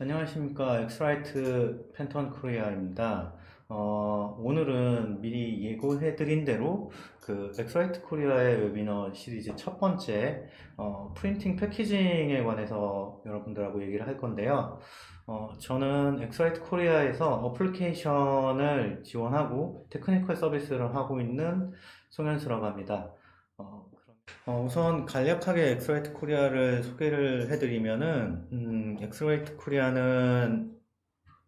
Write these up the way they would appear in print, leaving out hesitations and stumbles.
안녕하십니까. 엑스라이트 팬톤 코리아입니다. 오늘은 미리 예고해드린 대로 그 엑스라이트 코리아의 웨비너 시리즈 첫 번째 프린팅 패키징에 관해서 여러분들하고 얘기를 할 건데요. 저는 엑스라이트 코리아에서 어플리케이션을 지원하고 테크니컬 서비스를 하고 있는 송현수라고 합니다. 우선 간략하게 엑스라이트 코리아를 소개를 해드리면은, 엑스라이트 코리아는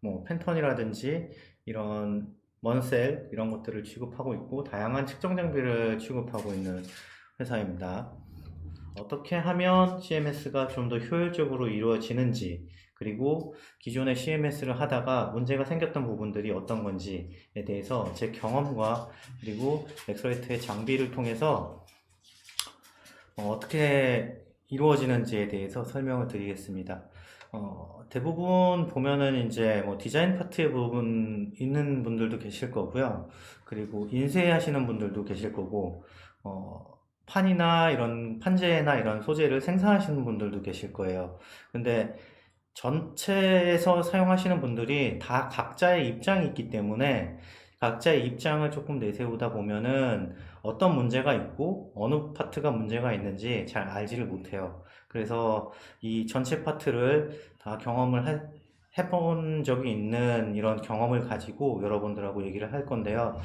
뭐 팬턴이라든지 이런 먼셀 이런 것들을 취급하고 있고 다양한 측정 장비를 취급하고 있는 회사입니다. 어떻게 하면 CMS가 좀 더 효율적으로 이루어지는지, 그리고 기존의 CMS를 하다가 문제가 생겼던 부분들이 어떤 건지에 대해서 제 경험과 그리고 엑스라이트의 장비를 통해서 어떻게 이루어지는지에 대해서 설명을 드리겠습니다. 대부분 보면은 이제 뭐 디자인 파트의 부분 있는 분들도 계실 거고요. 그리고 인쇄하시는 분들도 계실 거고, 판이나 이런 판재나 이런 소재를 생산하시는 분들도 계실 거예요. 근데 전체에서 사용하시는 분들이 다 각자의 입장이 있기 때문에 각자의 입장을 조금 내세우다 보면은 어떤 문제가 있고 어느 파트가 문제가 있는지 잘 알지를 못해요. 그래서 이 전체 파트를 다 해본 적이 있는 이런 경험을 가지고 여러분들하고 얘기를 할 건데요.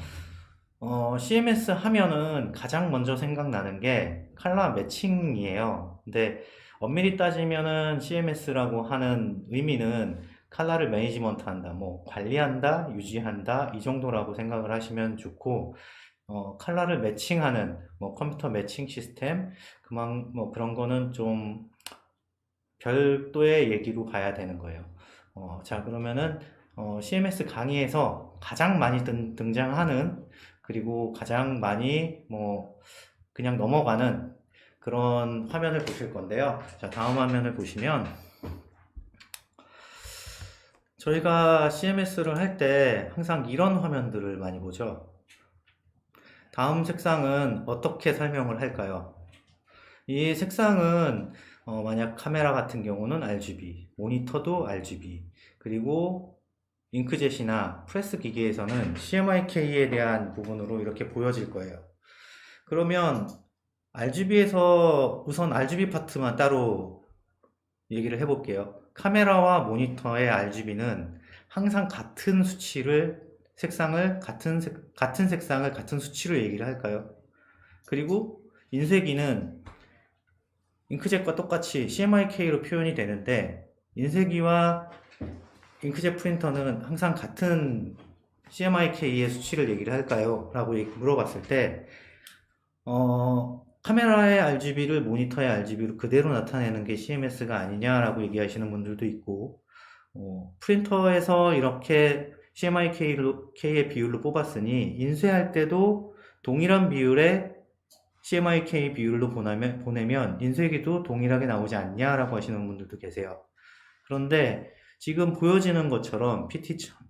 CMS 하면은 가장 먼저 생각나는 게 컬러 매칭이에요. 근데 엄밀히 따지면은 CMS라고 하는 의미는 컬러를 매니지먼트 한다, 뭐 관리한다, 유지한다 이 정도라고 생각을 하시면 좋고, 컬러를 매칭하는 뭐 컴퓨터 매칭 시스템 뭐 그런 거는 좀 별도의 얘기로 봐야 되는 거예요. 자, 그러면은 CMS 강의에서 가장 많이 등장하는, 그리고 가장 많이 뭐 그냥 넘어가는 그런 화면을 보실 건데요. 자, 다음 화면을 보시면 저희가 CMS를 할 때 항상 이런 화면들을 많이 보죠. 다음 색상은 어떻게 설명을 할까요? 이 색상은 만약 카메라 같은 경우는 RGB, 모니터도 RGB, 그리고 잉크젯이나 프레스 기기에서는 CMYK에 대한 부분으로 이렇게 보여질 거예요. 그러면 RGB에서 우선 RGB 파트만 따로 얘기를 해볼게요. 카메라와 모니터의 RGB는 항상 같은 수치를, 같은 색상을 같은 수치로 얘기를 할까요? 그리고 인쇄기는 잉크젯과 똑같이 CMYK로 표현이 되는데, 인쇄기와 잉크젯 프린터는 항상 같은 CMYK의 수치를 얘기를 할까요? 라고 물어봤을 때, 카메라의 RGB를 모니터의 RGB로 그대로 나타내는 게 CMS가 아니냐라고 얘기하시는 분들도 있고, 프린터에서 이렇게 CMYK의 비율로 뽑았으니 인쇄할 때도 동일한 비율의 CMYK 비율로 보내면 인쇄기도 동일하게 나오지 않냐라고 하시는 분들도 계세요. 그런데 지금 보여지는 것처럼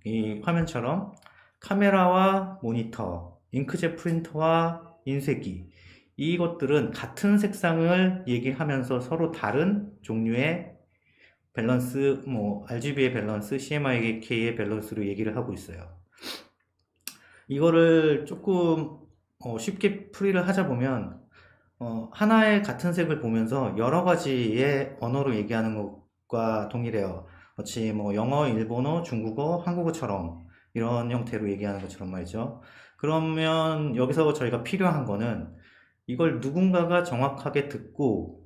이 화면처럼 카메라와 모니터, 잉크젯 프린터와 인쇄기, 이것들은 같은 색상을 얘기하면서 서로 다른 종류의 밸런스, 뭐 RGB의 밸런스, CMYK의 밸런스로 얘기를 하고 있어요. 이거를 조금 쉽게 풀이를 하자 보면, 하나의 같은 색을 보면서 여러 가지의 언어로 얘기하는 것과 동일해요. 마치 뭐 영어, 일본어, 중국어, 한국어처럼 이런 형태로 얘기하는 것처럼 말이죠. 그러면 여기서 저희가 필요한 거는 이걸 누군가가 정확하게 듣고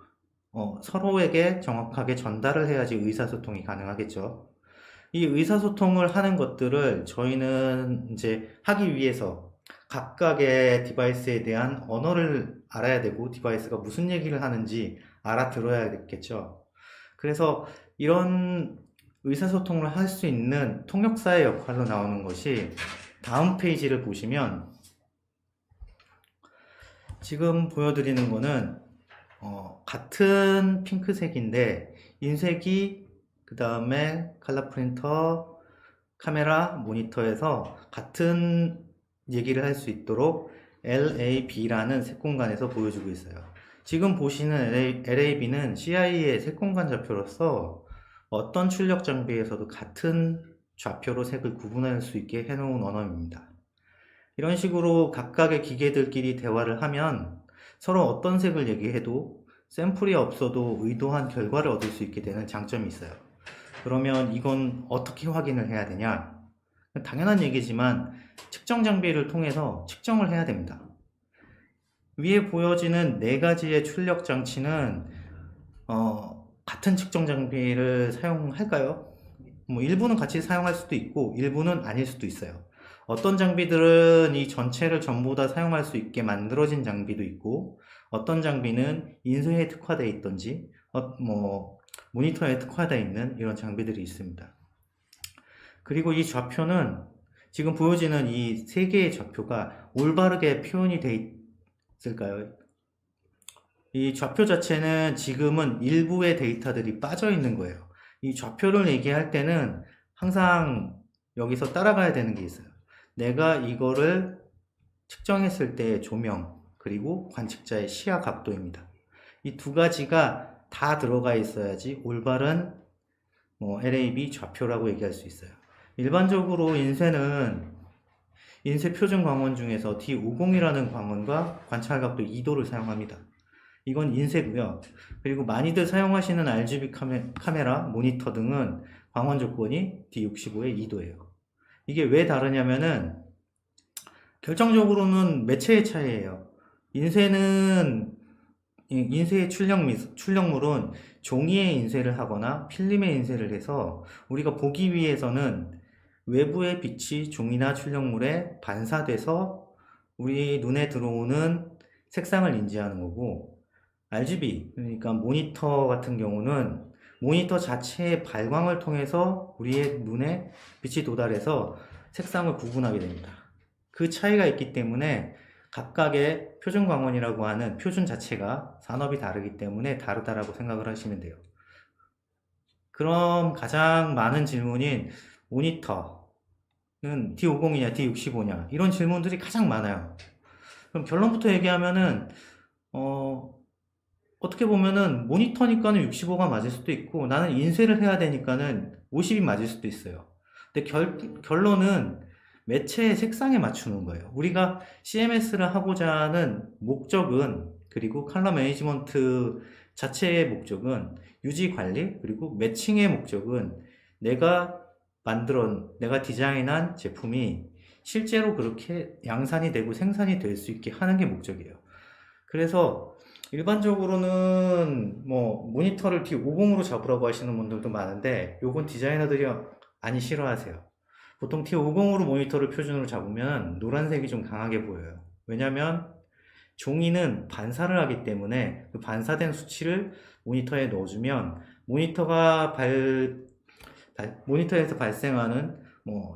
서로에게 정확하게 전달을 해야지 의사소통이 가능하겠죠. 이 의사소통을 하는 것들을 저희는 이제 하기 위해서 각각의 디바이스에 대한 언어를 알아야 되고 디바이스가 무슨 얘기를 하는지 알아들어야겠죠. 그래서 이런 의사소통을 할 수 있는 통역사의 역할로 나오는 것이 다음 페이지를 보시면 지금 보여드리는 거는 같은 핑크색인데 인쇄기, 그 다음에 컬러 프린터, 카메라, 모니터에서 같은 얘기를 할 수 있도록 LAB라는 색공간에서 보여주고 있어요. 지금 보시는 LAB는 CI의 색공간 좌표로서 어떤 출력 장비에서도 같은 좌표로 색을 구분할 수 있게 해놓은 언어입니다. 이런 식으로 각각의 기계들끼리 대화를 하면 서로 어떤 색을 얘기해도 샘플이 없어도 의도한 결과를 얻을 수 있게 되는 장점이 있어요. 그러면 이건 어떻게 확인을 해야 되냐? 당연한 얘기지만 측정 장비를 통해서 측정을 해야 됩니다. 위에 보여지는 네 가지의 출력 장치는 같은 측정 장비를 사용할까요? 뭐 일부는 같이 사용할 수도 있고 일부는 아닐 수도 있어요. 어떤 장비들은 이 전체를 전부 다 사용할 수 있게 만들어진 장비도 있고 어떤 장비는 인쇄에 특화되어 있던지 모니터에 특화되어 있는 이런 장비들이 있습니다. 그리고 이 좌표는 지금 보여지는 이 세 개의 좌표가 올바르게 표현이 되어 있을까요? 이 좌표 자체는 지금은 일부의 데이터들이 빠져 있는 거예요. 이 좌표를 얘기할 때는 항상 여기서 따라가야 되는 게 있어요. 내가 이거를 측정했을 때의 조명, 그리고 관측자의 시야 각도입니다. 이 두 가지가 다 들어가 있어야지 올바른 LAB 좌표라고 얘기할 수 있어요. 일반적으로 인쇄는 인쇄 표준 광원 중에서 D50이라는 광원과 관찰각도 2도를 사용합니다. 이건 인쇄고요. 그리고 많이들 사용하시는 RGB 카메라, 모니터 등은 광원 조건이 D65의 2도예요. 이게 왜 다르냐면은 결정적으로는 매체의 차이예요. 인쇄의 출력물은 종이에 인쇄를 하거나 필름에 인쇄를 해서 우리가 보기 위해서는 외부의 빛이 종이나 출력물에 반사돼서 우리 눈에 들어오는 색상을 인지하는 거고, RGB, 그러니까 모니터 같은 경우는 모니터 자체의 발광을 통해서 우리의 눈에 빛이 도달해서 색상을 구분하게 됩니다. 그 차이가 있기 때문에 각각의 표준 광원이라고 하는 표준 자체가 산업이 다르기 때문에 다르다라고 생각을 하시면 돼요. 그럼 가장 많은 질문인 모니터는 D50이냐 D65냐 이런 질문들이 가장 많아요. 그럼 결론부터 얘기하면은 어떻게 보면은 모니터니까는 65가 맞을 수도 있고 나는 인쇄를 해야 되니까는 50이 맞을 수도 있어요. 근데 결론은 매체의 색상에 맞추는 거예요. 우리가 CMS를 하고자 하는 목적은, 그리고 컬러 매니지먼트 자체의 목적은 유지 관리, 그리고 매칭의 목적은 내가 디자인한 제품이 실제로 그렇게 양산이 되고 생산이 될 수 있게 하는 게 목적이에요. 그래서 일반적으로는 모니터를 D50으로 잡으라고 하시는 분들도 많은데 요건 디자이너들이 많이 싫어하세요. 보통 T50으로 모니터를 표준으로 잡으면 노란색이 좀 강하게 보여요. 왜냐면 종이는 반사를 하기 때문에 그 반사된 수치를 모니터에 넣어주면 모니터에서 발생하는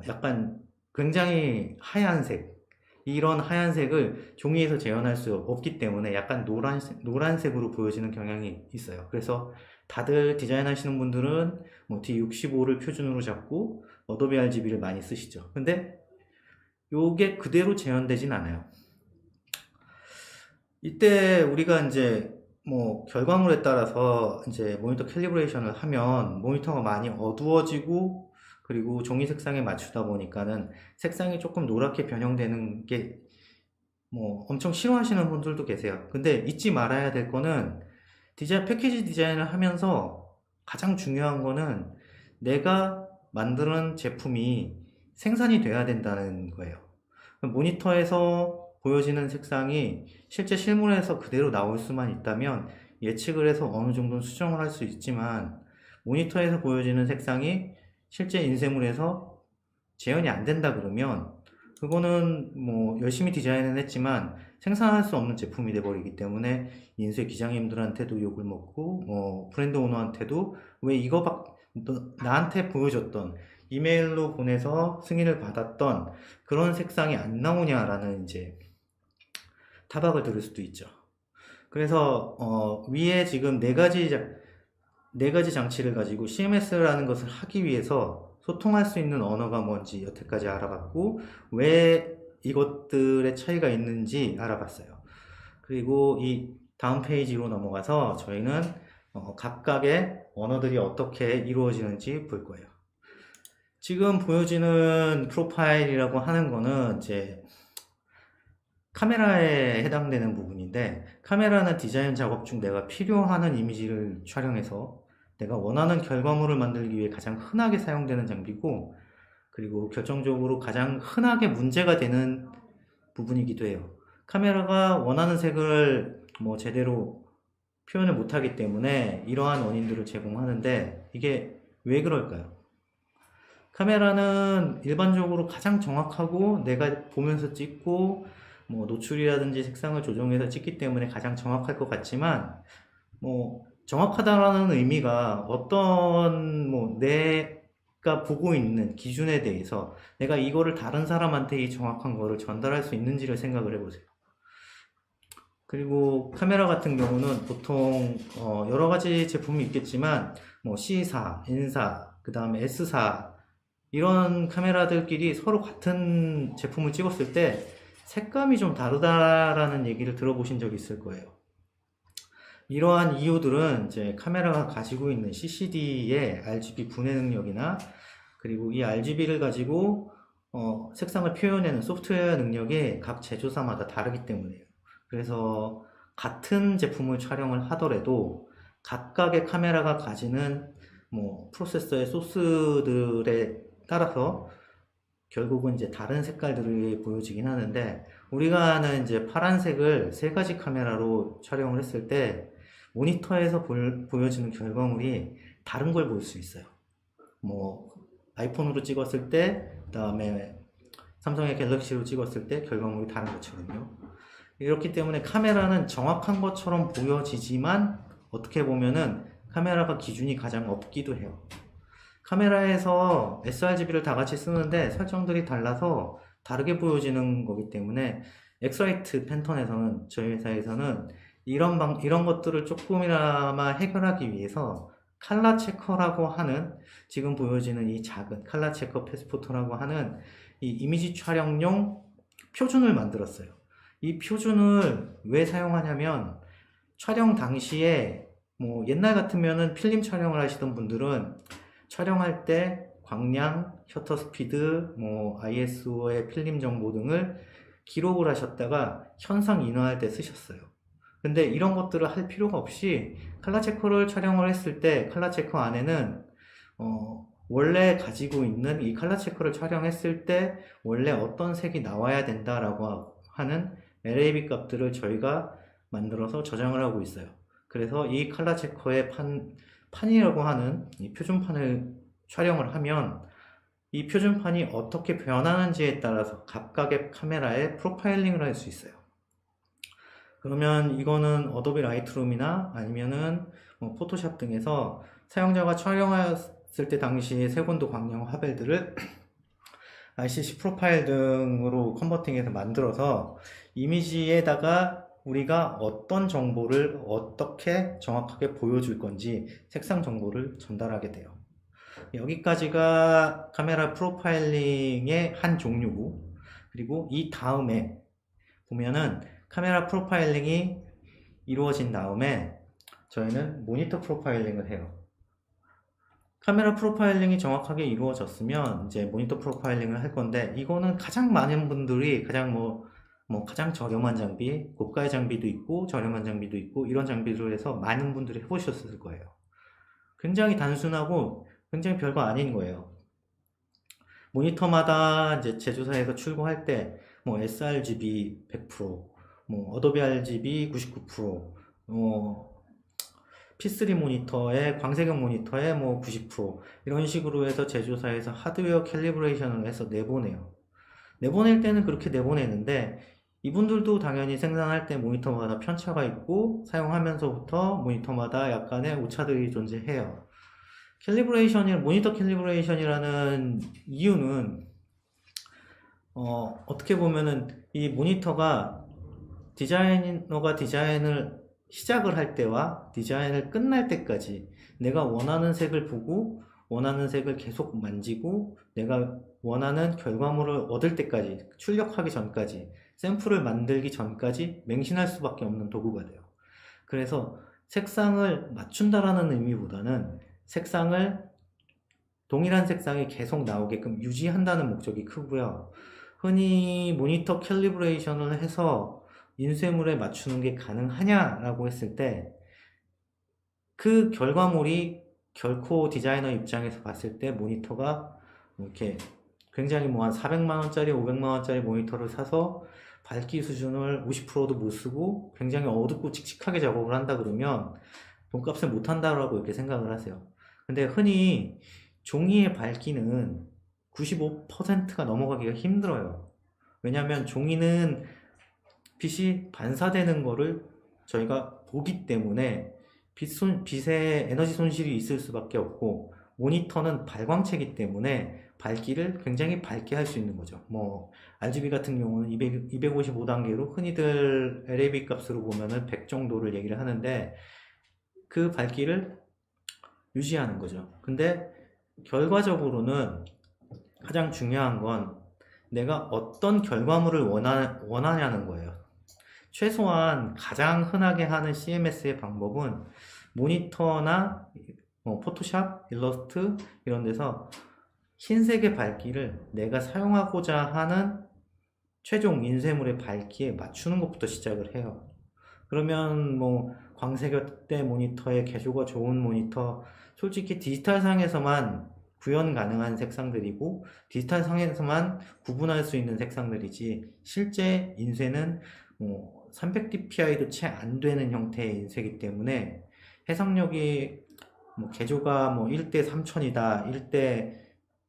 약간 굉장히 하얀색, 이런 하얀색을 종이에서 재현할 수 없기 때문에 약간 노란색으로 보여지는 경향이 있어요. 그래서 다들 디자인하시는 분들은 D65를 표준으로 잡고 어도비 RGB를 많이 쓰시죠. 근데 요게 그대로 재현되진 않아요. 이때 우리가 이제 결과물에 따라서 이제 모니터 캘리브레이션을 하면 모니터가 많이 어두워지고 그리고 종이 색상에 맞추다 보니까는 색상이 조금 노랗게 변형되는 게 엄청 싫어하시는 분들도 계세요. 근데 잊지 말아야 될 거는 패키지 디자인을 하면서 가장 중요한 거는 내가 만드는 제품이 생산이 돼야 된다는 거예요. 모니터에서 보여지는 색상이 실제 실물에서 그대로 나올 수만 있다면 예측을 해서 어느 정도는 수정을 할 수 있지만 모니터에서 보여지는 색상이 실제 인쇄물에서 재현이 안 된다 그러면 그거는 열심히 디자인은 했지만 생산할 수 없는 제품이 돼버리기 때문에 인쇄 기장님들한테도 욕을 먹고 브랜드 오너한테도 왜 이거 나한테 보여줬던 이메일로 보내서 승인을 받았던 그런 색상이 안 나오냐라는 이제 타박을 들을 수도 있죠. 그래서 위에 지금 네 가지 장치를 가지고 CMS라는 것을 하기 위해서 소통할 수 있는 언어가 뭔지 여태까지 알아봤고 왜 이것들의 차이가 있는지 알아봤어요. 그리고 이 다음 페이지로 넘어가서 저희는 각각의 언어들이 어떻게 이루어지는지 볼 거예요. 지금 보여지는 프로파일이라고 하는 거는 이제 카메라에 해당되는 부분인데, 카메라는 디자인 작업 중 내가 필요하는 이미지를 촬영해서 내가 원하는 결과물을 만들기 위해 가장 흔하게 사용되는 장비고, 그리고 결정적으로 가장 흔하게 문제가 되는 부분이기도 해요. 카메라가 원하는 색을 제대로 표현을 못하기 때문에 이러한 원인들을 제공하는데, 이게 왜 그럴까요? 카메라는 일반적으로 가장 정확하고 내가 보면서 찍고 노출이라든지 색상을 조정해서 찍기 때문에 가장 정확할 것 같지만, 정확하다라는 의미가 어떤 내가 보고 있는 기준에 대해서 내가 이거를 다른 사람한테 이 정확한 거를 전달할 수 있는지를 생각을 해보세요. 그리고 카메라 같은 경우는 보통 여러 가지 제품이 있겠지만 C사, N사, 그 다음에 S사, 이런 카메라들끼리 서로 같은 제품을 찍었을 때 색감이 좀 다르다라는 얘기를 들어보신 적이 있을 거예요. 이러한 이유들은 이제 카메라가 가지고 있는 CCD의 RGB 분해 능력이나, 그리고 이 RGB를 가지고 색상을 표현하는 소프트웨어 능력이 각 제조사마다 다르기 때문이에요. 그래서 같은 제품을 촬영을 하더라도 각각의 카메라가 가지는 프로세서의 소스들에 따라서 결국은 이제 다른 색깔들이 보여지긴 하는데, 우리가 아는 이제 파란색을 세 가지 카메라로 촬영을 했을 때 모니터에서 보여지는 결과물이 다른 걸 볼 수 있어요. 아이폰으로 찍었을 때, 그 다음에 삼성의 갤럭시로 찍었을 때 결과물이 다른 것처럼요. 이렇기 때문에 카메라는 정확한 것처럼 보여지지만 어떻게 보면은 카메라가 기준이 가장 없기도 해요. 카메라에서 sRGB를 다 같이 쓰는데 설정들이 달라서 다르게 보여지는 거기 때문에, 엑스라이트 팬톤에서는, 저희 회사에서는 이런 것들을 조금이나마 해결하기 위해서 칼라 체커라고 하는, 지금 보여지는 이 작은 칼라 체커 패스포토라고 하는 이 이미지 촬영용 표준을 만들었어요. 이 표준을 왜 사용하냐면, 촬영 당시에 옛날 같으면은 필름 촬영을 하시던 분들은 촬영할 때 광량, 셔터 스피드, ISO의 필름 정보 등을 기록을 하셨다가 현상 인화할 때 쓰셨어요. 근데 이런 것들을 할 필요가 없이 칼라 체커를 촬영을 했을 때 칼라 체커 안에는 원래 가지고 있는 이 칼라 체커를 촬영했을 때 원래 어떤 색이 나와야 된다라고 하는 LAB 값들을 저희가 만들어서 저장을 하고 있어요. 그래서 이 칼라 체커의 판이라고 하는 이 표준판을 촬영을 하면 이 표준판이 어떻게 변하는지에 따라서 각각의 카메라에 프로파일링을 할 수 있어요. 그러면 이거는 어도비 라이트룸이나 아니면은 포토샵 등에서 사용자가 촬영했을 때 당시 색온도 광량 화벨들을 RCC 프로파일 등으로 컨버팅해서 만들어서 이미지에다가 우리가 어떤 정보를 어떻게 정확하게 보여줄 건지 색상 정보를 전달하게 돼요. 여기까지가 카메라 프로파일링의 한 종류고, 그리고 이 다음에 보면은 카메라 프로파일링이 이루어진 다음에 저희는 모니터 프로파일링을 해요. 카메라 프로파일링이 정확하게 이루어졌으면 이제 모니터 프로파일링을 할 건데, 이거는 가장 많은 분들이 가장 저렴한 장비, 고가의 장비도 있고 저렴한 장비도 있고 이런 장비를 해서 많은 분들이 해보셨을 거예요. 굉장히 단순하고 굉장히 별거 아닌 거예요. 모니터마다 이제 제조사에서 출고할 때 sRGB 100%, 어도비 RGB 99%, P3 모니터에 광색형 모니터에 90% 이런 식으로 해서 제조사에서 하드웨어 캘리브레이션을 해서 내보내요. 내보낼 때는 그렇게 내보내는데, 이분들도 당연히 생산할 때 모니터마다 편차가 있고 사용하면서부터 모니터마다 약간의 오차들이 존재해요. 모니터 캘리브레이션이라는 이유는 어떻게 보면은 이 모니터가 디자이너가 디자인을 시작을 할 때와 디자인을 끝날 때까지 내가 원하는 색을 보고 원하는 색을 계속 만지고 내가 원하는 결과물을 얻을 때까지, 출력하기 전까지, 샘플을 만들기 전까지 맹신할 수밖에 없는 도구가 돼요. 그래서 색상을 맞춘다라는 의미보다는 색상을 동일한 색상이 계속 나오게끔 유지한다는 목적이 크고요. 흔히 모니터 캘리브레이션을 해서 인쇄물에 맞추는 게 가능하냐라고 했을 때 그 결과물이 결코 디자이너 입장에서 봤을 때 모니터가 이렇게 굉장히 뭐 한 400만 원짜리, 500만 원짜리 모니터를 사서 밝기 수준을 50%도 못 쓰고 굉장히 어둡고 칙칙하게 작업을 한다 그러면 돈값을 못 한다라고 이렇게 생각을 하세요. 근데 흔히 종이의 밝기는 95%가 넘어가기가 힘들어요. 왜냐하면 종이는 빛이 반사되는 거를 저희가 보기 때문에 빛의 에너지 손실이 있을 수밖에 없고, 모니터는 발광체이기 때문에 밝기를 굉장히 밝게 할 수 있는 거죠. 뭐 RGB 같은 경우는 255단계로 흔히들 LAB 값으로 보면은 100 정도를 얘기를 하는데 그 밝기를 유지하는 거죠. 근데 결과적으로는 가장 중요한 건 내가 어떤 결과물을 원하냐는 거예요. 최소한 가장 흔하게 하는 CMS의 방법은 모니터나 포토샵, 일러스트 이런 데서 흰색의 밝기를 내가 사용하고자 하는 최종 인쇄물의 밝기에 맞추는 것부터 시작을 해요. 그러면 뭐 광색역대 모니터의 개조가 좋은 모니터, 솔직히 디지털 상에서만 구현 가능한 색상들이고 디지털 상에서만 구분할 수 있는 색상들이지, 실제 인쇄는 뭐 300dpi도 채 안 되는 형태의 인쇄이기 때문에 해상력이 뭐 개조가 뭐 1대 3000이다, 1대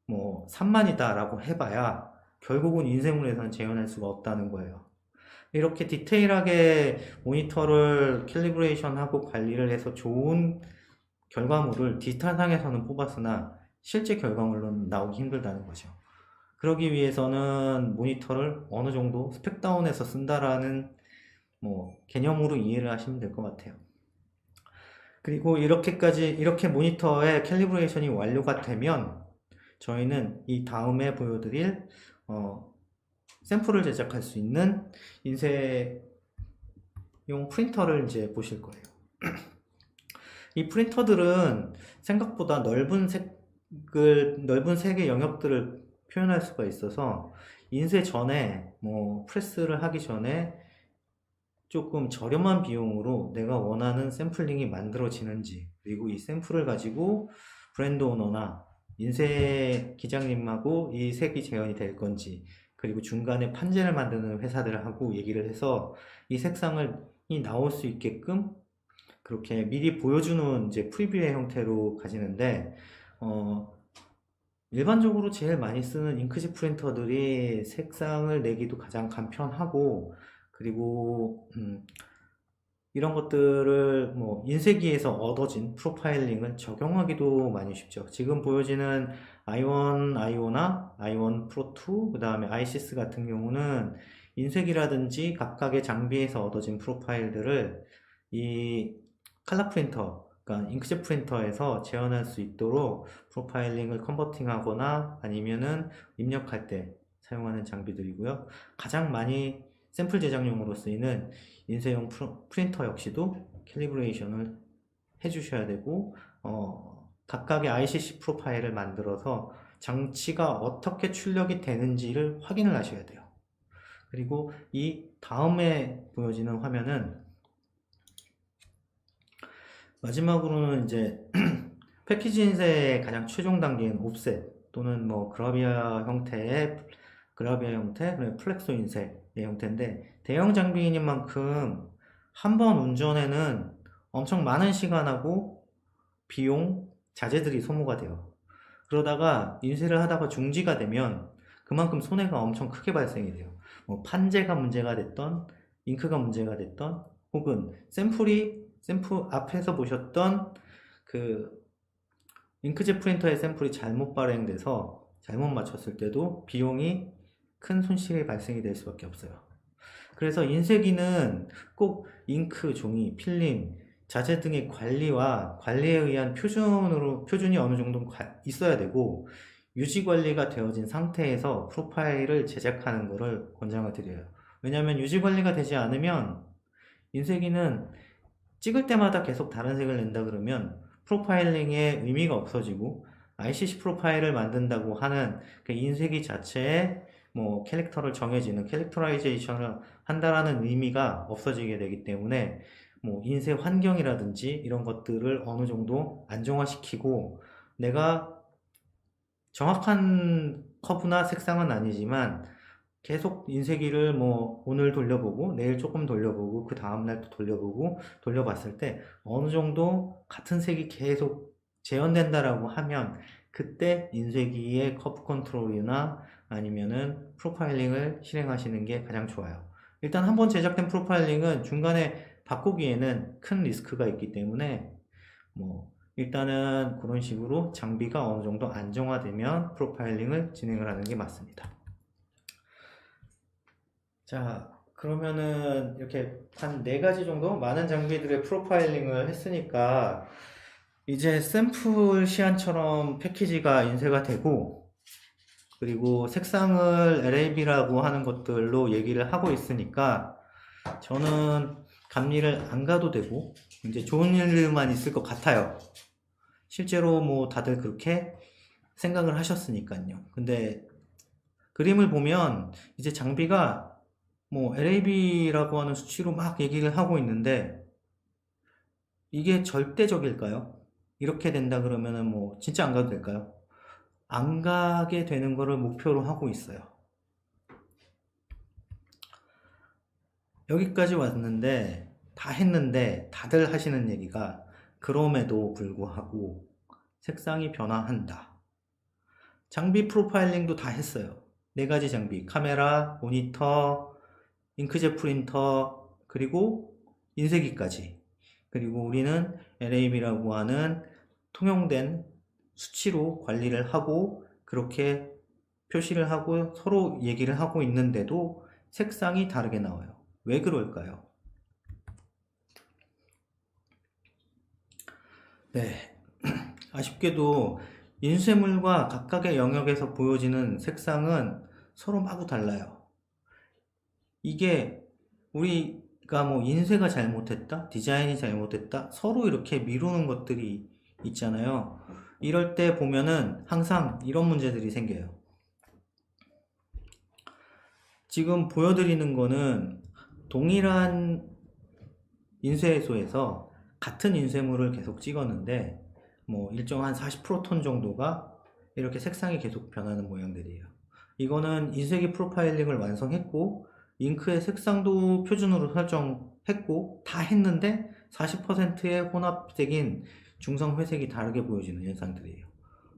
뭐 3만이다 라고 해봐야 결국은 인쇄물에서는 재현할 수가 없다는 거예요. 이렇게 디테일하게 모니터를 캘리브레이션하고 관리를 해서 좋은 결과물을 디지털상에서는 뽑았으나 실제 결과물로는 나오기 힘들다는 거죠. 그러기 위해서는 모니터를 어느 정도 스펙다운해서 쓴다라는 뭐 개념으로 이해를 하시면 될 것 같아요. 그리고 이렇게 모니터의 캘리브레이션이 완료가 되면 저희는 이 다음에 보여드릴 샘플을 제작할 수 있는 인쇄용 프린터를 이제 보실 거예요. 이 프린터들은 생각보다 넓은 색의 영역들을 표현할 수가 있어서 인쇄 전에 뭐 프레스를 하기 전에 조금 저렴한 비용으로 내가 원하는 샘플링이 만들어지는지, 그리고 이 샘플을 가지고 브랜드 오너나 인쇄 기장님하고 이 색이 재현이 될 건지, 그리고 중간에 판재를 만드는 회사들하고 얘기를 해서 이 색상이 나올 수 있게끔 그렇게 미리 보여주는 이제 프리뷰의 형태로 가지는데, 일반적으로 제일 많이 쓰는 잉크젯 프린터들이 색상을 내기도 가장 간편하고, 그리고 이런 것들을 뭐 인쇄기에서 얻어진 프로파일링을 적용하기도 많이 쉽죠. 지금 보여지는 i1, i5나 i1 프로 2, 그 다음에 i6 같은 경우는 인쇄기라든지 각각의 장비에서 얻어진 프로파일들을 이 칼라 프린터, 그러니까 잉크젯 프린터에서 재현할 수 있도록 프로파일링을 컨버팅 하거나 아니면은 입력할 때 사용하는 장비들이고요. 가장 많이 샘플 제작용으로 쓰이는 인쇄용 프린터 역시도 캘리브레이션을 해주셔야 되고, 각각의 ICC 프로파일을 만들어서 장치가 어떻게 출력이 되는지를 확인을 하셔야 돼요. 그리고 이 다음에 보여지는 화면은 마지막으로는 이제 패키지 인쇄의 가장 최종 단계인 옵셋 또는 뭐 그라비아 형태, 그리고 플렉소 인쇄의 형태인데, 대형 장비인 만큼 한 번 운전에는 엄청 많은 시간하고 비용, 자재들이 소모가 돼요. 그러다가 인쇄를 하다가 중지가 되면 그만큼 손해가 엄청 크게 발생이 돼요. 뭐 판재가 문제가 됐던, 잉크가 문제가 됐던, 혹은 샘플 앞에서 보셨던 그 잉크젯 프린터의 샘플이 잘못 발행돼서 잘못 맞췄을 때도 비용이 큰 손실이 발생이 될 수밖에 없어요. 그래서 인쇄기는 꼭 잉크, 종이, 필름, 자재 등의 관리에 의한 표준이 어느 정도 있어야 되고, 유지 관리가 되어진 상태에서 프로파일을 제작하는 것을 권장을 드려요. 왜냐하면 유지 관리가 되지 않으면 인쇄기는 찍을 때마다 계속 다른 색을 낸다 그러면 프로파일링의 의미가 없어지고 ICC 프로파일을 만든다고 하는 그 인쇄기 자체에 뭐 캐릭터를 정해지는 캐릭터라이제이션을 한다라는 의미가 없어지게 되기 때문에 뭐 인쇄 환경이라든지 이런 것들을 어느 정도 안정화시키고 내가 정확한 커브나 색상은 아니지만 계속 인쇄기를 뭐 오늘 돌려보고 내일 조금 돌려보고 그 다음날 또 돌려보고 돌려봤을 때 어느 정도 같은 색이 계속 재현된다라고 하면 그때 인쇄기의 커브 컨트롤이나 아니면은 프로파일링을 실행하시는 게 가장 좋아요. 일단 한번 제작된 프로파일링은 중간에 바꾸기에는 큰 리스크가 있기 때문에 뭐 일단은 그런 식으로 장비가 어느 정도 안정화되면 프로파일링을 진행을 하는 게 맞습니다. 자, 그러면은 이렇게 한 4가지 정도 많은 장비들의 프로파일링을 했으니까 이제 샘플 시안처럼 패키지가 인쇄가 되고 그리고 색상을 LAB라고 하는 것들로 얘기를 하고 있으니까 저는 감리를 안 가도 되고 이제 좋은 일만 있을 것 같아요. 실제로 뭐 다들 그렇게 생각을 하셨으니까요. 근데 그림을 보면 이제 장비가 뭐 LAB라고 하는 수치로 막 얘기를 하고 있는데 이게 절대적일까요? 이렇게 된다 그러면은 뭐 진짜 안 가도 될까요? 안 가게 되는 거를 목표로 하고 있어요. 여기까지 왔는데 다 했는데 다들 하시는 얘기가 그럼에도 불구하고 색상이 변화한다. 장비 프로파일링도 다 했어요. 4가지 장비, 카메라, 모니터, 잉크젯 프린터, 그리고 인쇄기까지. 그리고 우리는 LAB라고 하는 통용된 수치로 관리를 하고 그렇게 표시를 하고 서로 얘기를 하고 있는데도 색상이 다르게 나와요. 왜 그럴까요? 네, 아쉽게도 인쇄물과 각각의 영역에서 보여지는 색상은 서로 마구 달라요. 이게 우리가 뭐 인쇄가 잘못했다, 디자인이 잘못했다, 서로 이렇게 미루는 것들이 있잖아요. 이럴 때 보면은 항상 이런 문제들이 생겨요. 지금 보여드리는 거는 동일한 인쇄소에서 같은 인쇄물을 계속 찍었는데 뭐 일정한 40%톤 정도가 이렇게 색상이 계속 변하는 모양들이에요. 이거는 인쇄기 프로파일링을 완성했고 잉크의 색상도 표준으로 설정했고 다 했는데 40%의 혼합색인 중성회색이 다르게 보여지는 현상들이에요.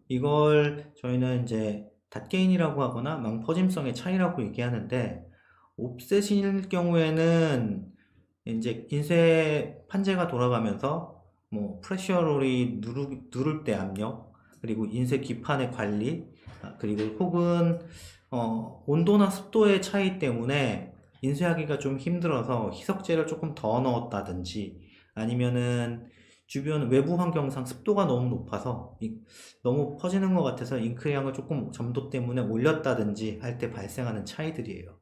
이걸 저희는 이제 닷게인이라고 하거나 망퍼짐성의 차이라고 얘기하는데 옵셋일 경우에는 이제 인쇄 판재가 돌아가면서 뭐 프레셔롤이 누를 때 압력 그리고 인쇄 기판의 관리 그리고 혹은 온도나 습도의 차이 때문에 인쇄하기가 좀 힘들어서 희석제를 조금 더 넣었다든지 아니면은 주변 외부 환경상 습도가 너무 높아서 너무 퍼지는 것 같아서 잉크량을 조금 점도 때문에 올렸다든지 할 때 발생하는 차이들이에요.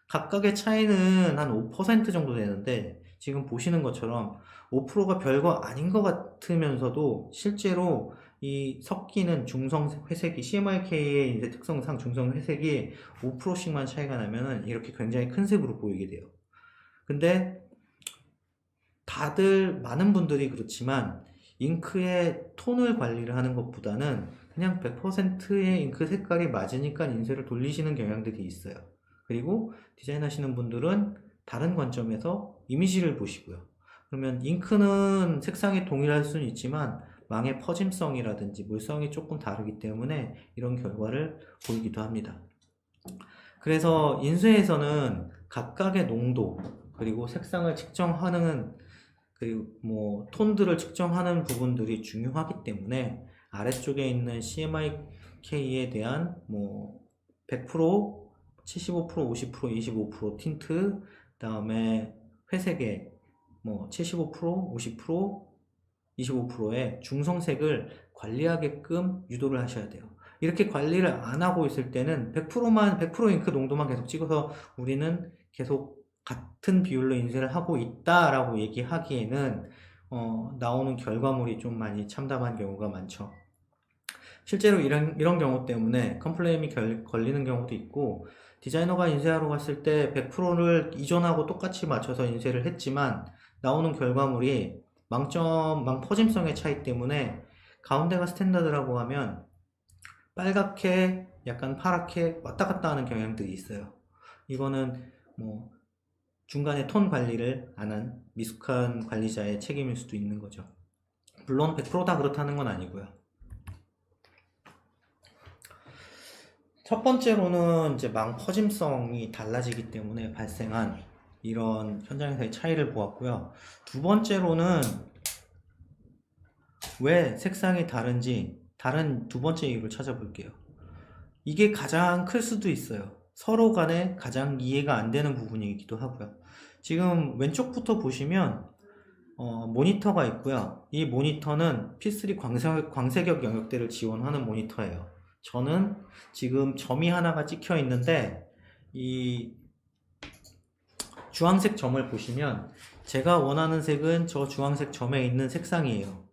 각각의 차이는 한 5% 정도 되는데 지금 보시는 것처럼 5%가 별거 아닌 것 같으면서도 실제로 이 섞이는 중성 회색이 CMYK의 이제 특성상 중성 회색이 5%씩만 차이가 나면은 이렇게 굉장히 큰 색으로 보이게 돼요. 근데 다들 많은 분들이 그렇지만 잉크의 톤을 관리를 하는 것보다는 그냥 100%의 잉크 색깔이 맞으니까 인쇄를 돌리시는 경향들이 있어요. 그리고 디자인하시는 분들은 다른 관점에서 이미지를 보시고요. 그러면 잉크는 색상이 동일할 수는 있지만 망의 퍼짐성이라든지 물성이 조금 다르기 때문에 이런 결과를 보이기도 합니다. 그래서 인쇄에서는 각각의 농도 그리고 색상을 측정하는 그리고 뭐 톤들을 측정하는 부분들이 중요하기 때문에 아래쪽에 있는 CMYK에 대한 뭐 100%, 75%, 50%, 25% 틴트, 그다음에 회색의 뭐 75%, 50%, 25%의 중성색을 관리하게끔 유도를 하셔야 돼요. 이렇게 관리를 안 하고 있을 때는 100%만 100% 잉크 농도만 계속 찍어서 우리는 계속 같은 비율로 인쇄를 하고 있다라고 얘기하기에는 나오는 결과물이 좀 많이 참담한 경우가 많죠. 실제로 이런 경우 때문에 컴플레인이 걸리는 경우도 있고, 디자이너가 인쇄하러 갔을 때 100%를 이전하고 똑같이 맞춰서 인쇄를 했지만 나오는 결과물이 망퍼짐성의 차이 때문에 가운데가 스탠다드라고 하면 빨갛게 약간 파랗게 왔다 갔다 하는 경향들이 있어요. 이거는 뭐 중간에 톤 관리를 안 한 미숙한 관리자의 책임일 수도 있는 거죠. 물론 100%다 그렇다는 건 아니고요. 첫 번째로는 이제 망퍼짐성이 달라지기 때문에 발생한 이런 현장에서의 차이를 보았고요. 두 번째로는 왜 색상이 다른지 다른 두 번째 이유를 찾아볼게요. 이게 가장 클 수도 있어요. 서로 간에 가장 이해가 안 되는 부분이기도 하고요. 지금 왼쪽부터 보시면 모니터가 있고요. 이 모니터는 P3 광색역 영역대를 지원하는 모니터예요. 저는 지금 점이 하나가 찍혀 있는데 이 주황색 점을 보시면 제가 원하는 색은 저 주황색 점에 있는 색상이에요.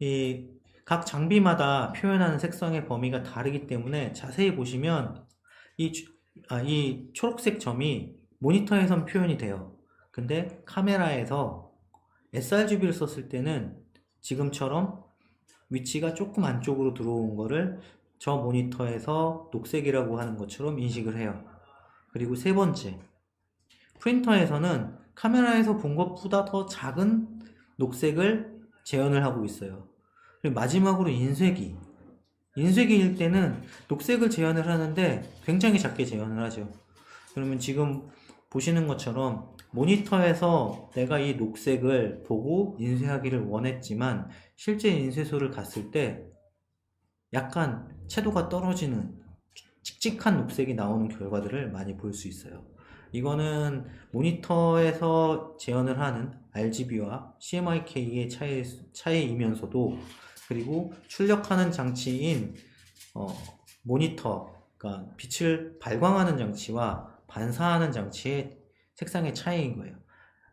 이 각 장비마다 표현하는 색상의 범위가 다르기 때문에 자세히 보시면 이 초록색 점이 모니터에선 표현이 돼요. 근데 카메라에서 sRGB를 썼을 때는 지금처럼 위치가 조금 안쪽으로 들어온 거를 저 모니터에서 녹색이라고 하는 것처럼 인식을 해요. 그리고 세 번째, 프린터에서는 카메라에서 본 것보다 더 작은 녹색을 재현을 하고 있어요. 그리고 마지막으로 인쇄기일 때는 녹색을 재현을 하는데 굉장히 작게 재현을 하죠. 그러면 지금 보시는 것처럼 모니터에서 내가 이 녹색을 보고 인쇄하기를 원했지만 실제 인쇄소를 갔을 때 약간 채도가 떨어지는 칙칙한 녹색이 나오는 결과들을 많이 볼 수 있어요. 이거는 모니터에서 재현을 하는 RGB와 CMYK의 차이이면서도 그리고 출력하는 장치인 모니터, 그러니까 빛을 발광하는 장치와 반사하는 장치의 색상의 차이인 거예요.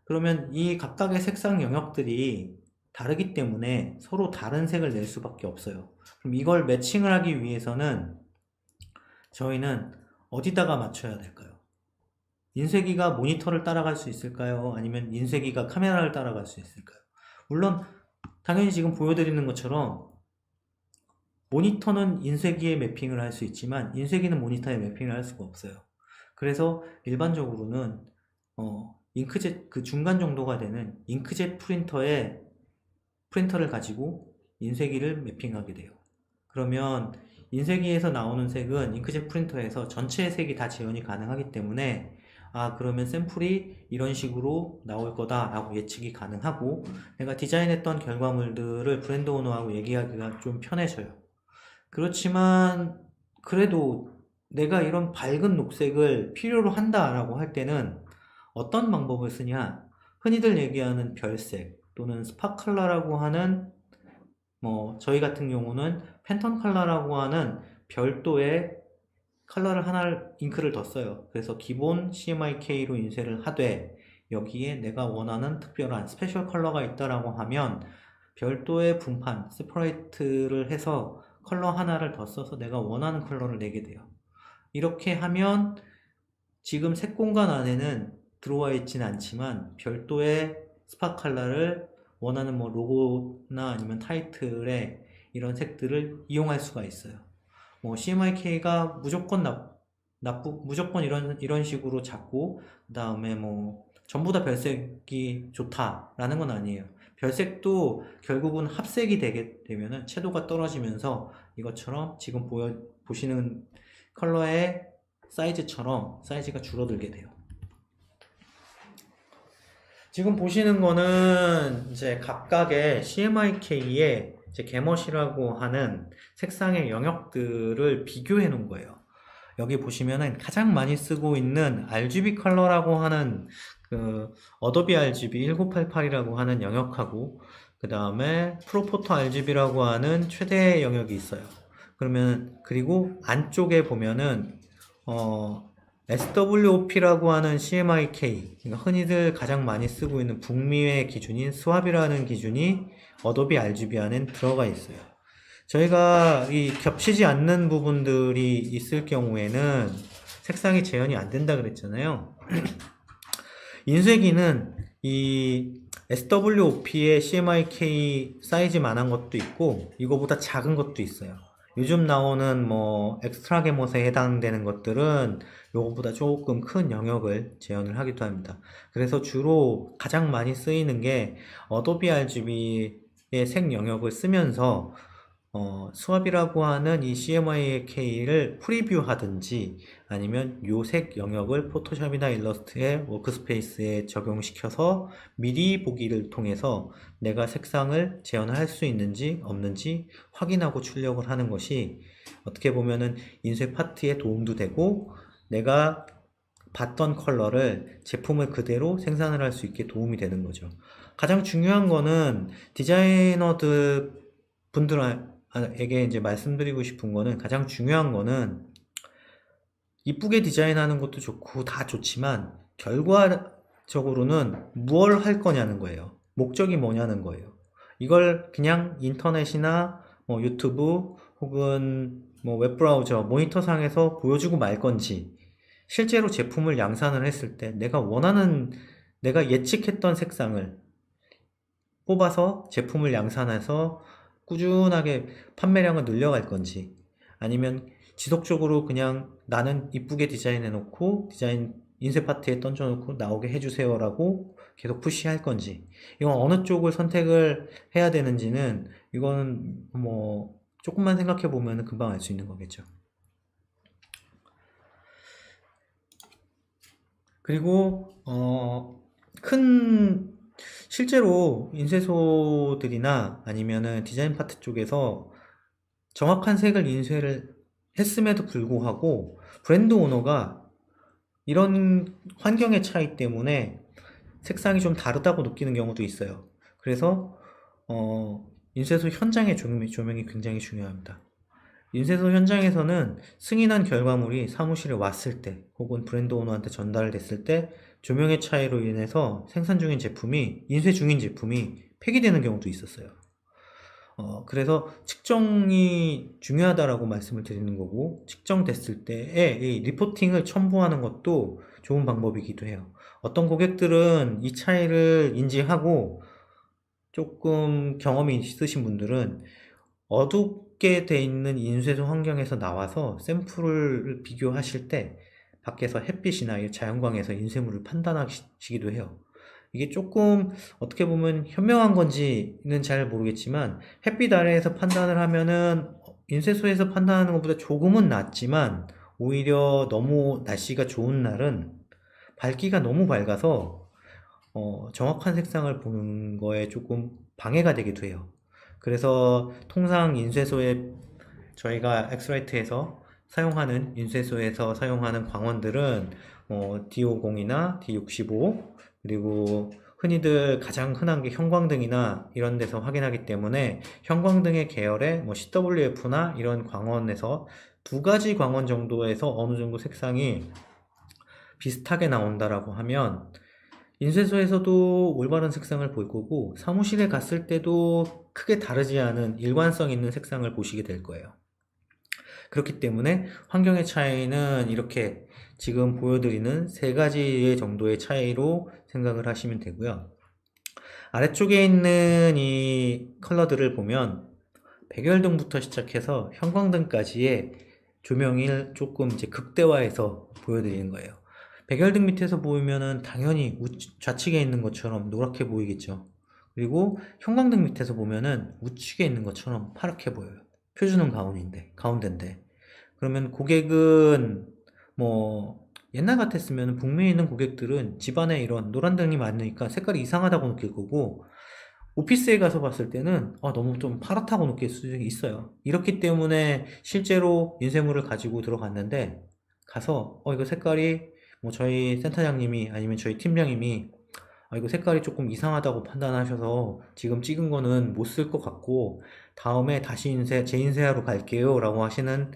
그러면 이 각각의 색상 영역들이 다르기 때문에 서로 다른 색을 낼 수밖에 없어요. 그럼 이걸 매칭을 하기 위해서는 저희는 어디다가 맞춰야 될까요? 인쇄기가 모니터를 따라갈 수 있을까요? 아니면 인쇄기가 카메라를 따라갈 수 있을까요? 물론 당연히 지금 보여드리는 것처럼 모니터는 인쇄기에 매핑을 할 수 있지만 인쇄기는 모니터에 매핑을 할 수가 없어요. 그래서 일반적으로는 잉크젯 그 중간 정도가 되는 잉크젯 프린터를 가지고 인쇄기를 매핑하게 돼요. 그러면 인쇄기에서 나오는 색은 잉크젯 프린터에서 전체의 색이 다 재현이 가능하기 때문에 그러면 샘플이 이런 식으로 나올 거다 라고 예측이 가능하고 내가 디자인했던 결과물들을 브랜드 오너하고 얘기하기가 좀 편해져요. 그렇지만 그래도 내가 이런 밝은 녹색을 필요로 한다 라고 할 때는 어떤 방법을 쓰냐? 흔히들 얘기하는 별색 또는 스파 컬러라고 하는 저희 같은 경우는 팬톤 컬러라고 하는 별도의 컬러를 잉크를 더 써요. 그래서 기본 CMYK로 인쇄를 하되 여기에 내가 원하는 특별한 스페셜 컬러가 있다라고 하면 별도의 분판, 세퍼레이트를 해서 컬러 하나를 더 써서 내가 원하는 컬러를 내게 돼요. 이렇게 하면 지금 색 공간 안에는 들어와 있지는 않지만 별도의 스파 컬러를 원하는 로고나 아니면 타이틀에 이런 색들을 이용할 수가 있어요. CMYK가 무조건 무조건 이런 식으로 잡고, 그 다음에 전부 다 별색이 좋다라는 건 아니에요. 별색도 결국은 합색이 되게 되면은 채도가 떨어지면서 이것처럼 지금 보시는 컬러의 사이즈처럼 사이즈가 줄어들게 돼요. 지금 보시는 거는 이제 각각의 CMYK의 개멋이라고 하는 색상의 영역들을 비교해 놓은 거예요. 여기 보시면은 가장 많이 쓰고 있는 RGB 컬러라고 하는 그 어도비 RGB 1988이라고 하는 영역하고 그 다음에 프로포터 RGB라고 하는 최대 영역이 있어요. 그리고 안쪽에 보면은 SWOP라고 하는 CMYK, 그러니까 흔히들 가장 많이 쓰고 있는 북미의 기준인 스왑이라는 기준이 어도비 RGB 안에 들어가 있어요. 저희가 이 겹치지 않는 부분들이 있을 경우에는 색상이 재현이 안 된다 그랬잖아요. 인쇄기는 이 SWOP의 CMYK 사이즈만한 것도 있고 이거보다 작은 것도 있어요. 요즘 나오는 뭐 엑스트라 게못에 해당되는 것들은 요거보다 조금 큰 영역을 재현을 하기도 합니다. 그래서 주로 가장 많이 쓰이는 게 어도비 RGB의 색 영역을 쓰면서 수압이라고 하는 이 CMYK를 프리뷰 하든지 아니면 요 색 영역을 포토샵이나 일러스트에 워크스페이스에 적용시켜서 미리 보기를 통해서 내가 색상을 재현을 할 수 있는지 없는지 확인하고 출력을 하는 것이 어떻게 보면은 인쇄 파트에 도움도 되고 내가 봤던 컬러를 제품을 그대로 생산을 할 수 있게 도움이 되는 거죠. 가장 중요한 거는 디자이너들 분들에게 이제 말씀드리고 싶은 거는 가장 중요한 거는 이쁘게 디자인하는 것도 좋고 다 좋지만 결과적으로는 무엇을 할 거냐는 거예요. 목적이 뭐냐는 거예요. 이걸 그냥 인터넷이나 뭐 유튜브 혹은 뭐 웹브라우저 모니터상에서 보여주고 말 건지 실제로 제품을 양산을 했을 때 내가 예측했던 색상을 뽑아서 제품을 양산해서 꾸준하게 판매량을 늘려갈 건지 아니면 지속적으로 그냥 나는 이쁘게 디자인해 놓고 인쇄 파트에 던져 놓고 나오게 해주세요 라고 계속 푸시할 건지 이건 어느 쪽을 선택을 해야 되는지는 이거는 뭐 조금만 생각해 보면 금방 알 수 있는 거겠죠. 그리고 큰 실제로 인쇄소들이나 아니면은 디자인 파트 쪽에서 정확한 색을 인쇄를 했음에도 불구하고 브랜드 오너가 이런 환경의 차이 때문에 색상이 좀 다르다고 느끼는 경우도 있어요. 그래서 인쇄소 현장의 조명이 굉장히 중요합니다. 인쇄소 현장에서는 승인한 결과물이 사무실에 왔을 때 혹은 브랜드 오너한테 전달됐을 때 조명의 차이로 인해서 인쇄 중인 제품이 폐기되는 경우도 있었어요. 그래서 측정이 중요하다라고 말씀을 드리는 거고, 측정됐을 때의 이 리포팅을 첨부하는 것도 좋은 방법이기도 해요. 어떤 고객들은 이 차이를 인지하고 조금 경험이 있으신 분들은 어둡게 돼 있는 인쇄소 환경에서 나와서 샘플을 비교하실 때 밖에서 햇빛이나 자연광에서 인쇄물을 판단하시기도 해요. 이게 조금 어떻게 보면 현명한 건지는 잘 모르겠지만 햇빛 아래에서 판단을 하면은 인쇄소에서 판단하는 것보다 조금은 낫지만 오히려 너무 날씨가 좋은 날은 밝기가 너무 밝아서 정확한 색상을 보는 거에 조금 방해가 되기도 해요. 그래서 통상 저희가 엑스라이트에서 사용하는 인쇄소에서 사용하는 광원들은 D50이나 D65 그리고 흔히들 가장 흔한 게 형광등이나 이런 데서 확인하기 때문에 형광등의 계열의 뭐 CWF나 이런 광원에서 두 가지 광원 정도에서 어느 정도 색상이 비슷하게 나온다라고 하면 인쇄소에서도 올바른 색상을 볼 거고 사무실에 갔을 때도 크게 다르지 않은 일관성 있는 색상을 보시게 될 거예요. 그렇기 때문에 환경의 차이는 이렇게 지금 보여드리는 세 가지 정도의 차이로 생각을 하시면 되고요. 아래쪽에 있는 이 컬러들을 보면 백열등부터 시작해서 형광등까지의 조명을 조금 이제 극대화해서 보여드리는 거예요. 백열등 밑에서 보이면은 당연히 좌측에 있는 것처럼 노랗게 보이겠죠. 그리고 형광등 밑에서 보면은 우측에 있는 것처럼 파랗게 보여요. 표준은 가운데인데. 그러면 고객은 뭐 옛날 같았으면 북미에 있는 고객들은 집안에 이런 노란 등이 많으니까 색깔이 이상하다고 느낄 거고 오피스에 가서 봤을 때는 너무 좀 파랗다고 느낄 수 있어요. 이렇기 때문에 실제로 인쇄물을 가지고 들어갔는데 가서 이거 색깔이 뭐 저희 센터장님이 아니면 저희 팀장님이 이거 색깔이 조금 이상하다고 판단하셔서 지금 찍은 거는 못 쓸 것 같고 다음에 다시 재인쇄하러 갈게요 라고 하시는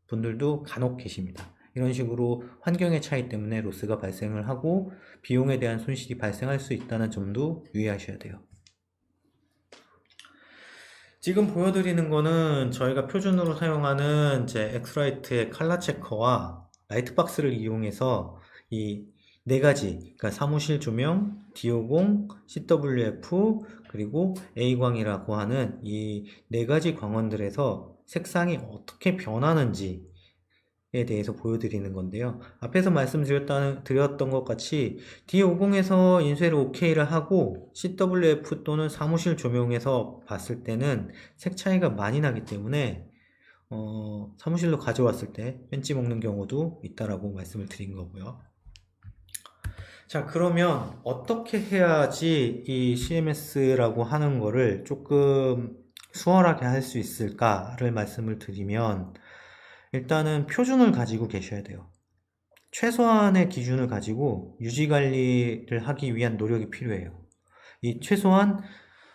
분들도 간혹 계십니다. 이런 식으로 환경의 차이 때문에 로스가 발생을 하고 비용에 대한 손실이 발생할 수 있다는 점도 유의하셔야 돼요. 지금 보여드리는 거는 저희가 표준으로 사용하는 이제 엑스라이트의 칼라 체커와 라이트박스를 이용해서 이 네 가지, 그러니까 사무실 조명, 디오공, CWF, 그리고 A광이라고 하는 이 네 가지 광원들에서 색상이 어떻게 변하는지에 대해서 보여드리는 건데요. 앞에서 말씀드렸던 것 같이 D50에서 인쇄를 OK를 하고 CWF 또는 사무실 조명에서 봤을 때는 색 차이가 많이 나기 때문에 사무실로 가져왔을 때 뺀지 먹는 경우도 있다라고 말씀을 드린 거고요. 자, 그러면 어떻게 해야지 이 CMS라고 하는 거를 조금 수월하게 할 수 있을까를 말씀을 드리면 일단은 표준을 가지고 계셔야 돼요. 최소한의 기준을 가지고 유지 관리를 하기 위한 노력이 필요해요. 이 최소한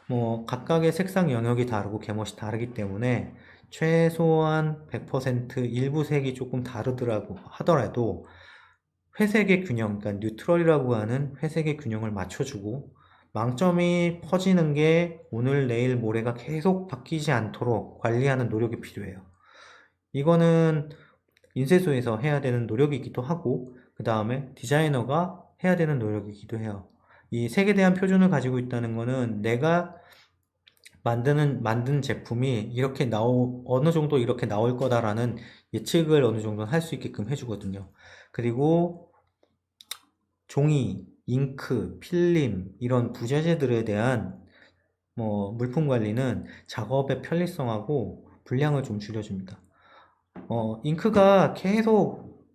뭐 각각의 색상 영역이 다르고 개멋이 다르기 때문에 최소한 100% 일부 색이 조금 다르더라고 하더라도 회색의 균형, 그러니까 뉴트럴이라고 하는 회색의 균형을 맞춰주고 망점이 퍼지는 게 오늘, 내일, 모레가 계속 바뀌지 않도록 관리하는 노력이 필요해요. 이거는 인쇄소에서 해야 되는 노력이기도 하고 그 다음에 디자이너가 해야 되는 노력이기도 해요. 이 색에 대한 표준을 가지고 있다는 거는 내가 만든 제품이 어느 정도 이렇게 나올 거다라는 예측을 어느 정도 할 수 있게끔 해주거든요. 그리고 종이, 잉크, 필름 이런 부자재들에 대한 물품 관리는 작업의 편리성하고 분량을 좀 줄여줍니다. 잉크가 계속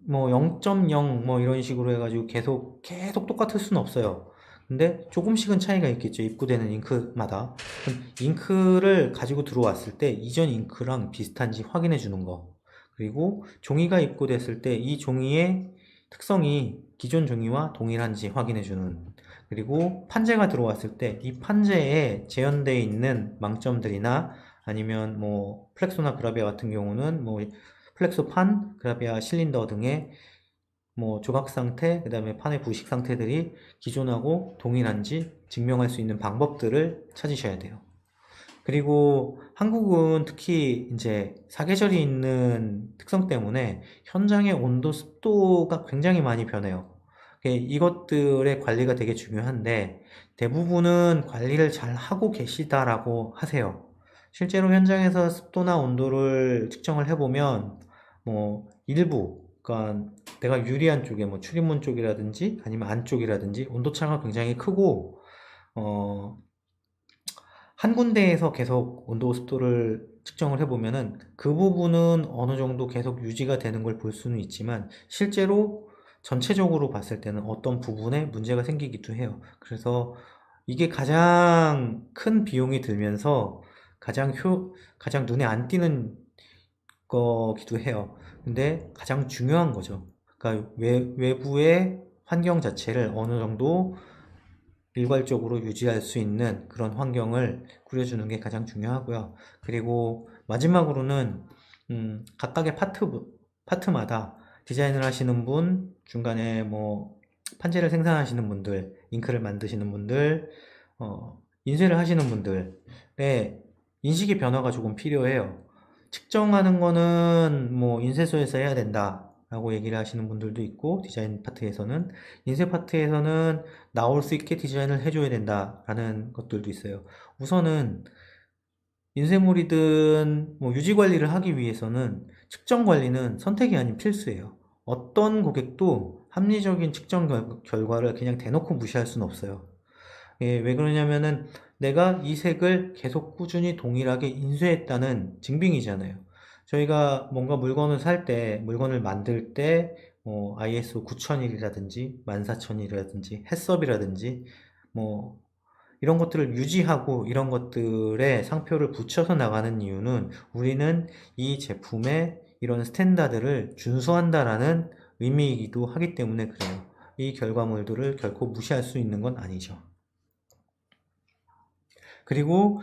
0.0 이런 식으로 해가지고 계속 똑같을 수는 없어요. 근데 조금씩은 차이가 있겠죠. 입고되는 잉크마다. 잉크를 가지고 들어왔을 때 이전 잉크랑 비슷한지 확인해 주는 거. 그리고 종이가 입고됐을 때 이 종이의 특성이 기존 종이와 동일한지 확인해 주는. 그리고 판재가 들어왔을 때 이 판재에 재현되어 있는 망점들이나 아니면 플렉소나 그라비아 같은 경우는 플렉소판, 그라비아 실린더 등의 조각 상태, 그 다음에 판의 부식 상태들이 기존하고 동일한지 증명할 수 있는 방법들을 찾으셔야 돼요. 그리고 한국은 특히 이제 사계절이 있는 특성 때문에 현장의 온도, 습도가 굉장히 많이 변해요. 이것들의 관리가 되게 중요한데 대부분은 관리를 잘 하고 계시다라고 하세요. 실제로 현장에서 습도나 온도를 측정을 해보면 일부, 그러니까 내가 유리한 쪽에 출입문 쪽이라든지 아니면 안쪽이라든지 온도차가 굉장히 크고 한 군데에서 계속 온도 습도를 측정을 해보면은 그 부분은 어느 정도 계속 유지가 되는 걸 볼 수는 있지만 실제로 전체적으로 봤을 때는 어떤 부분에 문제가 생기기도 해요. 그래서 이게 가장 큰 비용이 들면서 가장 눈에 안 띄는 거기도 해요. 근데 가장 중요한 거죠. 그러니까 외부의 환경 자체를 어느 정도 일괄적으로 유지할 수 있는 그런 환경을 꾸려주는 게 가장 중요하고요. 그리고 마지막으로는 각각의 파트마다 디자인을 하시는 분, 중간에 판재를 생산하시는 분들, 잉크를 만드시는 분들, 인쇄를 하시는 분들의 인식의 변화가 조금 필요해요. 측정하는 거는 인쇄소에서 해야 된다 라고 얘기를 하시는 분들도 있고, 디자인 파트에서는 인쇄 파트에서는 나올 수 있게 디자인을 해줘야 된다 라는 것들도 있어요. 우선은 인쇄물이든 유지 관리를 하기 위해서는 측정 관리는 선택이 아닌 필수예요. 어떤 고객도 합리적인 측정 결과를 그냥 대놓고 무시할 수는 없어요. 예, 왜 그러냐면은 내가 이 색을 계속 꾸준히 동일하게 인쇄했다는 증빙이잖아요. 저희가 뭔가 물건을 살 때, 물건을 만들 때, ISO 9001이라든지, 14000이라든지, 해썹이라든지, 이런 것들을 유지하고 이런 것들에 상표를 붙여서 나가는 이유는 우리는 이 제품의 이런 스탠다드를 준수한다라는 의미이기도 하기 때문에 그래요. 이 결과물들을 결코 무시할 수 있는 건 아니죠. 그리고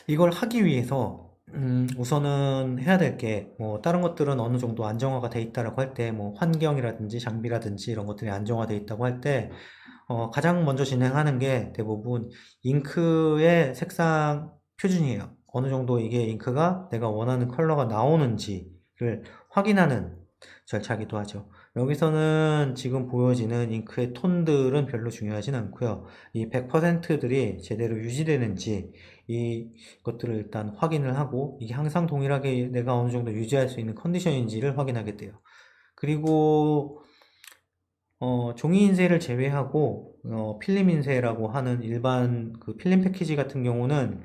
이걸 하기 위해서 우선은 해야 될 게, 뭐, 다른 것들은 어느 정도 안정화가 돼 있다라고 할 때, 뭐, 환경이라든지 장비라든지 이런 것들이 안정화돼 있다고 할 때, 가장 먼저 진행하는 게 대부분 잉크의 색상 표준이에요. 어느 정도 이게 잉크가 내가 원하는 컬러가 나오는지를 확인하는 절차이기도 하죠. 여기서는 지금 보여지는 잉크의 톤들은 별로 중요하진 않고요. 이 100%들이 제대로 유지되는지 이것들을 일단 확인을 하고 이게 항상 동일하게 내가 어느 정도 유지할 수 있는 컨디션인지를 확인하게 돼요. 그리고 종이 인쇄를 제외하고 필름 인쇄라고 하는 일반 그 필름 패키지 같은 경우는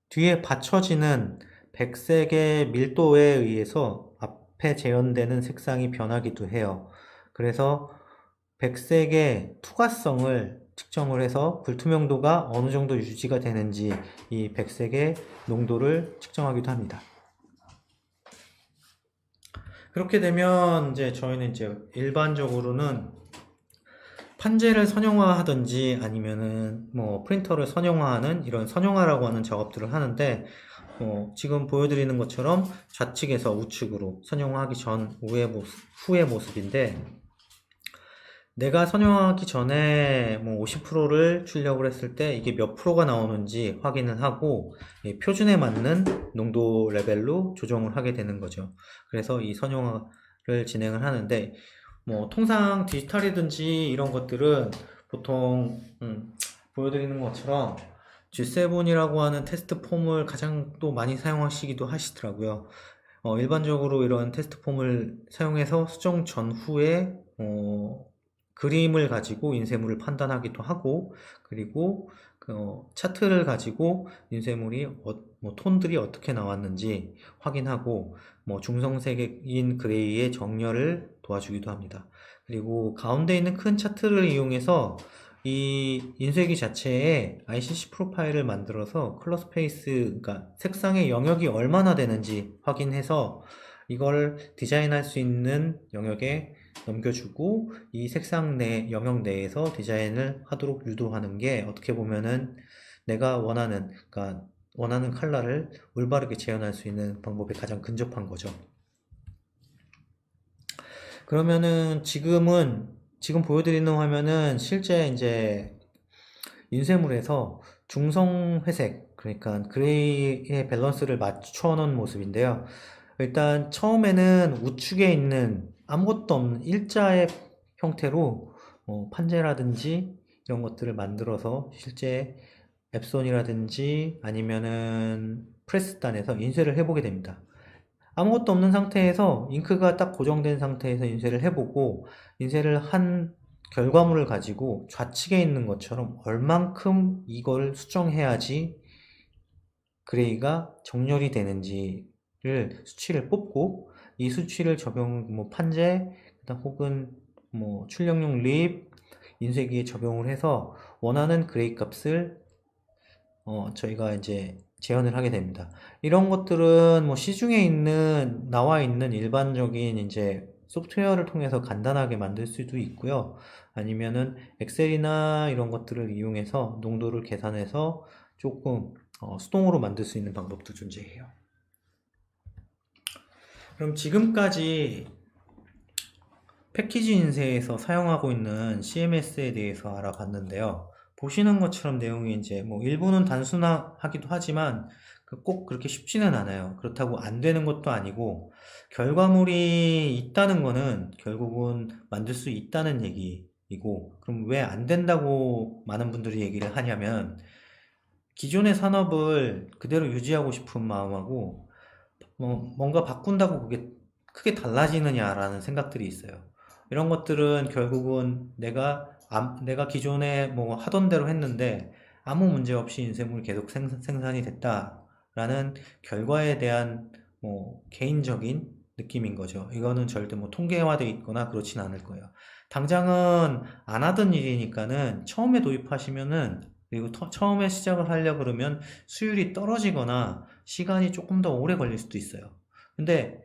뒤에 받쳐지는 백색의 밀도에 의해서 앞에 재현되는 색상이 변하기도 해요. 그래서 백색의 투과성을 측정을 해서 불투명도가 어느 정도 유지가 되는지 이 백색의 농도를 측정하기도 합니다. 그렇게 되면 이제 저희는 이제 일반적으로는 판재를 선형화하든지 아니면은 뭐 프린터를 선형화하는 이런 선형화라고 하는 작업들을 하는데 지금 보여드리는 것처럼 좌측에서 우측으로 선형화하기 전 후의 모습인데 내가 선형하기 전에 뭐 50%를 출력을 했을 때 이게 몇 프로가 나오는지 확인을 하고 표준에 맞는 농도 레벨로 조정을 하게 되는 거죠. 그래서 이 선형화를 진행을 하는데 뭐 통상 디지털이든지 이런 것들은 보통 보여드리는 것처럼 G7이라고 하는 테스트 폼을 가장 또 많이 사용하시기도 하시더라고요. 일반적으로 이런 테스트 폼을 사용해서 수정 전후에 그림을 가지고 인쇄물을 판단하기도 하고 그리고 차트를 가지고 인쇄물이 뭐 톤들이 어떻게 나왔는지 확인하고 뭐 중성색인 그레이의 정렬을 도와주기도 합니다. 그리고 가운데 있는 큰 차트를 이용해서 이 인쇄기 자체에 ICC 프로파일을 만들어서 컬러 스페이스, 그러니까 색상의 영역이 얼마나 되는지 확인해서 이걸 디자인할 수 있는 영역에 넘겨주고 이 색상 내 영역 내에서 디자인을 하도록 유도하는 게 어떻게 보면은 내가 그러니까 원하는 컬러를 올바르게 재현할 수 있는 방법에 가장 근접한 거죠. 그러면은 지금 보여드리는 화면은 실제 이제 인쇄물에서 중성 회색, 그러니까 그레이의 밸런스를 맞춰 놓은 모습인데요. 일단 처음에는 우측에 있는 아무것도 없는 일자의 형태로 판재라든지 이런 것들을 만들어서 실제 앱손이라든지 아니면은 프레스단에서 인쇄를 해보게 됩니다. 아무것도 없는 상태에서 잉크가 딱 고정된 상태에서 인쇄를 해보고 인쇄를 한 결과물을 가지고 좌측에 있는 것처럼 얼만큼 이걸 수정해야지 그레이가 정렬이 되는지를 수치를 뽑고 이 수치를 뭐 판재, 그다음 혹은 뭐 출력용 립, 인쇄기에 적용을 해서 원하는 그레이 값을 저희가 이제 재현을 하게 됩니다. 이런 것들은 뭐 시중에 나와 있는 일반적인 이제 소프트웨어를 통해서 간단하게 만들 수도 있고요. 아니면은 엑셀이나 이런 것들을 이용해서 농도를 계산해서 조금 수동으로 만들 수 있는 방법도 존재해요. 그럼 지금까지 패키지 인쇄에서 사용하고 있는 CMS에 대해서 알아봤는데요. 보시는 것처럼 내용이 이제 뭐 일부는 단순하기도 하지만 꼭 그렇게 쉽지는 않아요. 그렇다고 안 되는 것도 아니고 결과물이 있다는 거는 결국은 만들 수 있다는 얘기이고 그럼 왜 안 된다고 많은 분들이 얘기를 하냐면 기존의 산업을 그대로 유지하고 싶은 마음하고 뭔가 바꾼다고 그게 크게 달라지느냐라는 생각들이 있어요. 이런 것들은 결국은 내가 기존에 뭐 하던 대로 했는데 아무 문제 없이 인쇄물이 계속 생산이 됐다라는 결과에 대한 뭐 개인적인 느낌인 거죠. 이거는 절대 뭐 통계화되어 있거나 그렇진 않을 거예요. 당장은 안 하던 일이니까는 처음에 도입하시면은 그리고 처음에 시작을 하려 그러면 수율이 떨어지거나 시간이 조금 더 오래 걸릴 수도 있어요. 근데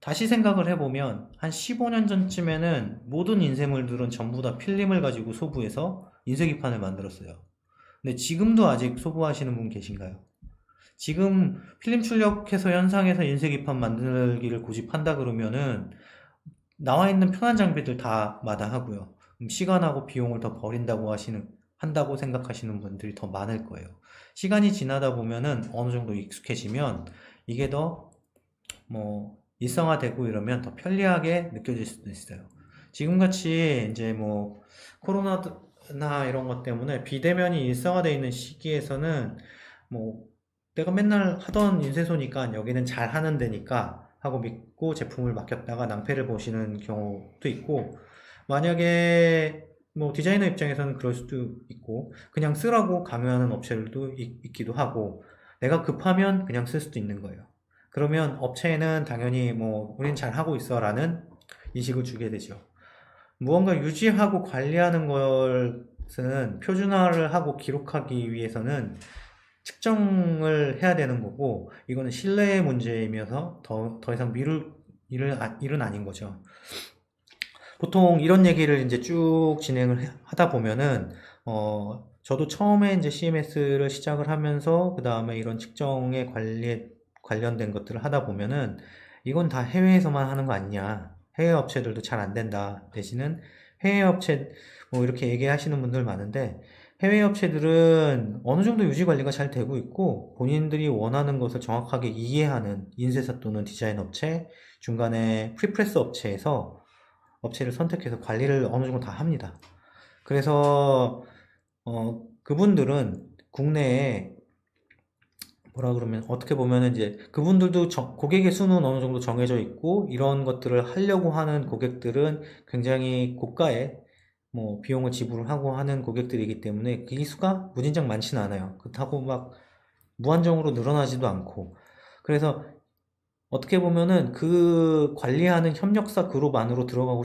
다시 생각을 해보면 한 15년 전쯤에는 모든 인쇄물들은 전부 다 필름을 가지고 소부해서 인쇄기판을 만들었어요. 근데 지금도 아직 소부하시는 분 계신가요? 지금 필름 출력해서 현상에서 인쇄 기판 만들기를 고집한다 그러면은 나와 있는 편한 장비들 다 마다하고요. 시간하고 비용을 더 버린다고 한다고 생각하시는 분들이 더 많을 거예요. 시간이 지나다 보면은 어느 정도 익숙해지면 이게 더 뭐 일상화되고 이러면 더 편리하게 느껴질 수도 있어요. 지금같이 이제 뭐 코로나나 이런 것 때문에 비대면이 일상화되어 있는 시기에서는 뭐 내가 맨날 하던 인쇄소니까 여기는 잘 하는 데니까 하고 믿고 제품을 맡겼다가 낭패를 보시는 경우도 있고, 만약에 뭐 디자이너 입장에서는 그럴 수도 있고 그냥 쓰라고 강요하는 업체들도 있기도 하고, 내가 급하면 그냥 쓸 수도 있는 거예요. 그러면 업체는 당연히 뭐 우린 잘 하고 있어 라는 인식을 주게 되죠. 무언가 유지하고 관리하는 것은 표준화를 하고 기록하기 위해서는 측정을 해야 되는 거고, 이거는 신뢰의 문제이면서 더 이상 미룰 일은 아닌 거죠. 보통 이런 얘기를 이제 쭉 진행을 하다 보면은, 저도 처음에 이제 CMS를 시작을 하면서, 그 다음에 이런 측정에 관련된 것들을 하다 보면은, 이건 다 해외에서만 하는 거 아니냐. 해외 업체들도 잘 안 된다. 대신은 해외 업체, 뭐 이렇게 얘기하시는 분들 많은데, 해외 업체들은 어느 정도 유지 관리가 잘 되고 있고, 본인들이 원하는 것을 정확하게 이해하는 인쇄사 또는 디자인 업체, 중간에 프리프레스 업체를 선택해서 관리를 어느 정도 다 합니다. 그래서 그분들은 국내에 뭐라 그러면 어떻게 보면은 이제 그분들도 고객의 수는 어느 정도 정해져 있고, 이런 것들을 하려고 하는 고객들은 굉장히 고가의 뭐 비용을 지불을 하고 하는 고객들이기 때문에 그 수가 무진장 많지는 않아요. 그렇다고 막 무한정으로 늘어나지도 않고. 그래서 어떻게 보면은 그 관리하는 협력사 그룹 안으로 들어가고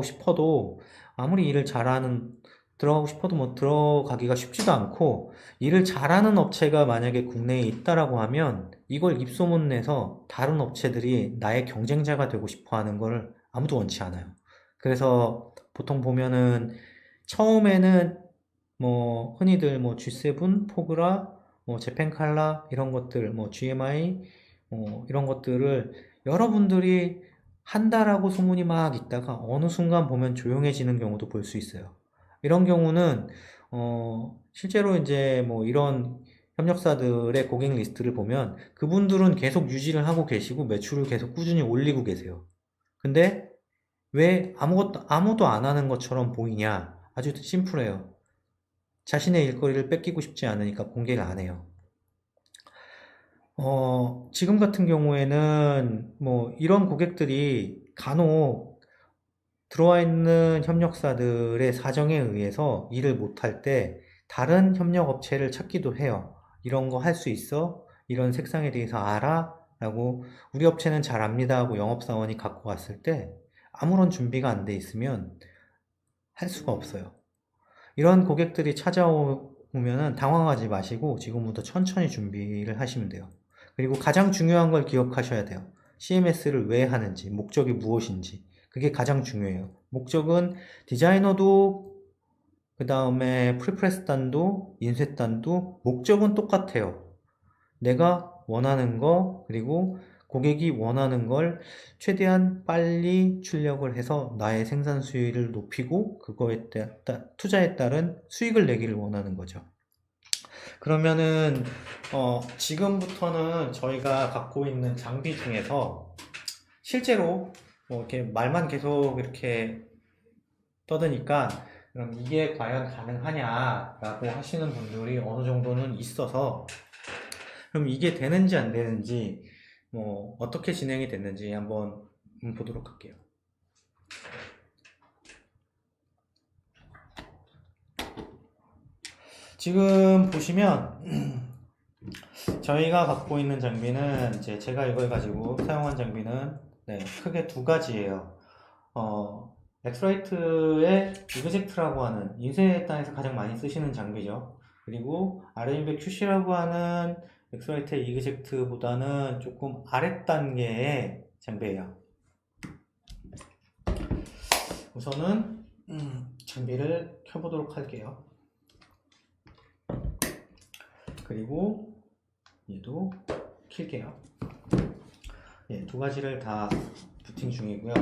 싶어도 아무리 일을 잘하는, 들어가고 싶어도 뭐 들어가기가 쉽지도 않고, 일을 잘하는 업체가 만약에 국내에 있다라고 하면 이걸 입소문 내서 다른 업체들이 나의 경쟁자가 되고 싶어 하는 걸 아무도 원치 않아요. 그래서 보통 보면은 처음에는 뭐 흔히들 뭐 G7, 포그라, 뭐 재팬칼라 이런 것들, 뭐 GMI 이런 것들을 여러분들이 한다라고 소문이 막 있다가 어느 순간 보면 조용해지는 경우도 볼 수 있어요. 이런 경우는 실제로 이제 뭐 이런 협력사들의 고객 리스트를 보면 그분들은 계속 유지를 하고 계시고 매출을 계속 꾸준히 올리고 계세요. 근데 왜 아무도 안 하는 것처럼 보이냐? 아주 심플해요. 자신의 일거리를 뺏기고 싶지 않으니까 공개를 안 해요. 지금 같은 경우에는 뭐 이런 고객들이 간혹 들어와 있는 협력사들의 사정에 의해서 일을 못할 때 다른 협력업체를 찾기도 해요. 이런 거 할 수 있어? 이런 색상에 대해서 알아? 라고 우리 업체는 잘 압니다 하고 영업사원이 갖고 왔을 때 아무런 준비가 안 돼 있으면 할 수가 없어요. 이런 고객들이 찾아오면은 당황하지 마시고 지금부터 천천히 준비를 하시면 돼요. 그리고 가장 중요한 걸 기억하셔야 돼요. CMS를 왜 하는지, 목적이 무엇인지. 그게 가장 중요해요. 목적은 디자이너도, 그 다음에 프리프레스단도, 인쇄단도 목적은 똑같아요. 내가 원하는 거, 그리고 고객이 원하는 걸 최대한 빨리 출력을 해서 나의 생산 수율을 높이고 그거에 투자에 따른 수익을 내기를 원하는 거죠. 그러면은 지금부터는 저희가 갖고 있는 장비 중에서 실제로 뭐 이렇게 말만 계속 이렇게 떠드니까 그럼 이게 과연 가능하냐라고 하시는 분들이 어느 정도는 있어서, 그럼 이게 되는지 안 되는지, 뭐 어떻게 진행이 됐는지 한번 보도록 할게요. 지금 보시면 저희가 갖고 있는 장비는 이제 제가 이걸 가지고 사용한 장비는 크게 두 가지예요. 엑스라이트의 이그젝트라고 하는 인쇄단에서 가장 많이 쓰시는 장비죠. 그리고 RM100 QC라고 하는 엑스라이트의 이그젝트보다는 조금 아랫 단계의 장비예요. 우선은 장비를 켜보도록 할게요. 그리고 얘도 킬게요. 예, 두 가지를 다 부팅 중이고요.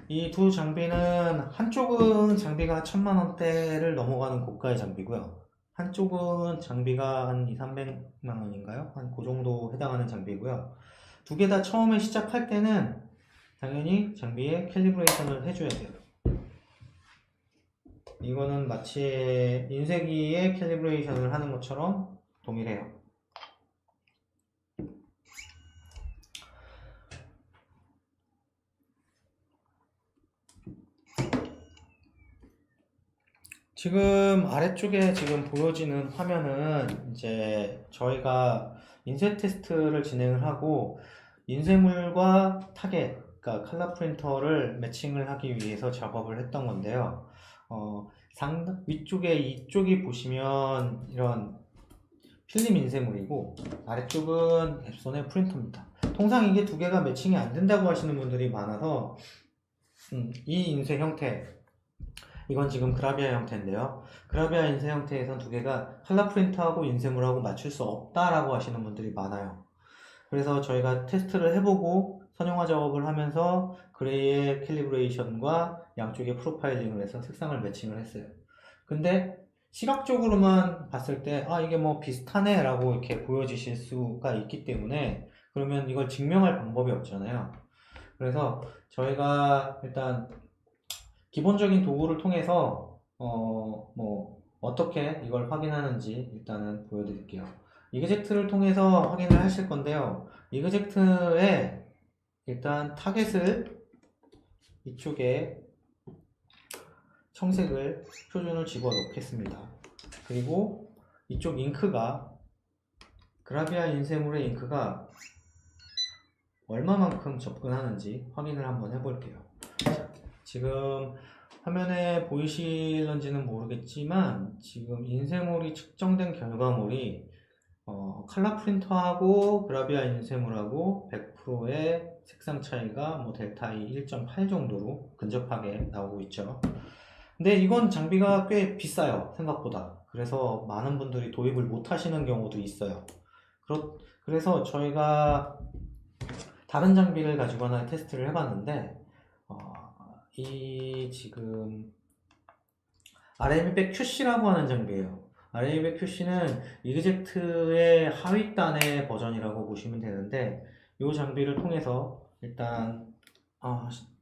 이 두 장비는 한쪽은 장비가 1000만원대를 넘어가는 고가의 장비고요. 한쪽은 장비가 한 200~300만원인가요? 한 그 정도 해당하는 장비고요. 두 개 다 처음에 시작할 때는 당연히 장비에 캘리브레이션을 해줘야 돼요. 이거는 마치 인쇄기에 캘리브레이션을 하는 것처럼 동일해요. 지금 아래쪽에 지금 보여지는 화면은 이제 저희가 인쇄 테스트를 진행을 하고 인쇄물과 타겟, 그러니까 컬러 프린터를 매칭을 하기 위해서 작업을 했던 건데요. 위쪽에 이쪽이 보시면 이런 필름 인쇄물이고 아래쪽은 앱손의 프린터입니다. 통상 이게 두 개가 매칭이 안 된다고 하시는 분들이 많아서 이 인쇄 형태, 이건 지금 그라비아 형태인데요. 그라비아 인쇄 형태에선 두 개가 컬러 프린터하고 인쇄물하고 맞출 수 없다라고 하시는 분들이 많아요. 그래서 저희가 테스트를 해보고 선형화 작업을 하면서 그레이의 캘리브레이션과 양쪽에 프로파일링을 해서 색상을 매칭을 했어요. 근데 시각적으로만 봤을 때 이게 뭐 비슷하네 라고 이렇게 보여지실 수가 있기 때문에 그러면 이걸 증명할 방법이 없잖아요. 그래서 저희가 일단 기본적인 도구를 통해서 어떻게 이걸 확인하는지 일단은 보여드릴게요. 이그젝트를 통해서 확인을 하실 건데요. 이그젝트에 일단 타겟을 이쪽에 청색을 표준을 집어 넣겠습니다. 그리고 이쪽 잉크가 그라비아 인쇄물의 잉크가 얼마만큼 접근하는지 확인을 한번 해볼게요. 지금 화면에 보이실런지는 모르겠지만 지금 인쇄물이 측정된 결과물이 컬러 프린터하고 그라비아 인쇄물하고 100%의 색상 차이가 뭐 델타 E 1.8 정도로 근접하게 나오고 있죠. 근데 이건 장비가 꽤 비싸요, 생각보다. 그래서 많은 분들이 도입을 못 하시는 경우도 있어요. 그래서 저희가 다른 장비를 가지고 하나 테스트를 해봤는데 이 지금 RMB QC라고 하는 장비예요. RMB QC는 이그젝트의 하위단의 버전이라고 보시면 되는데 이 장비를 통해서 일단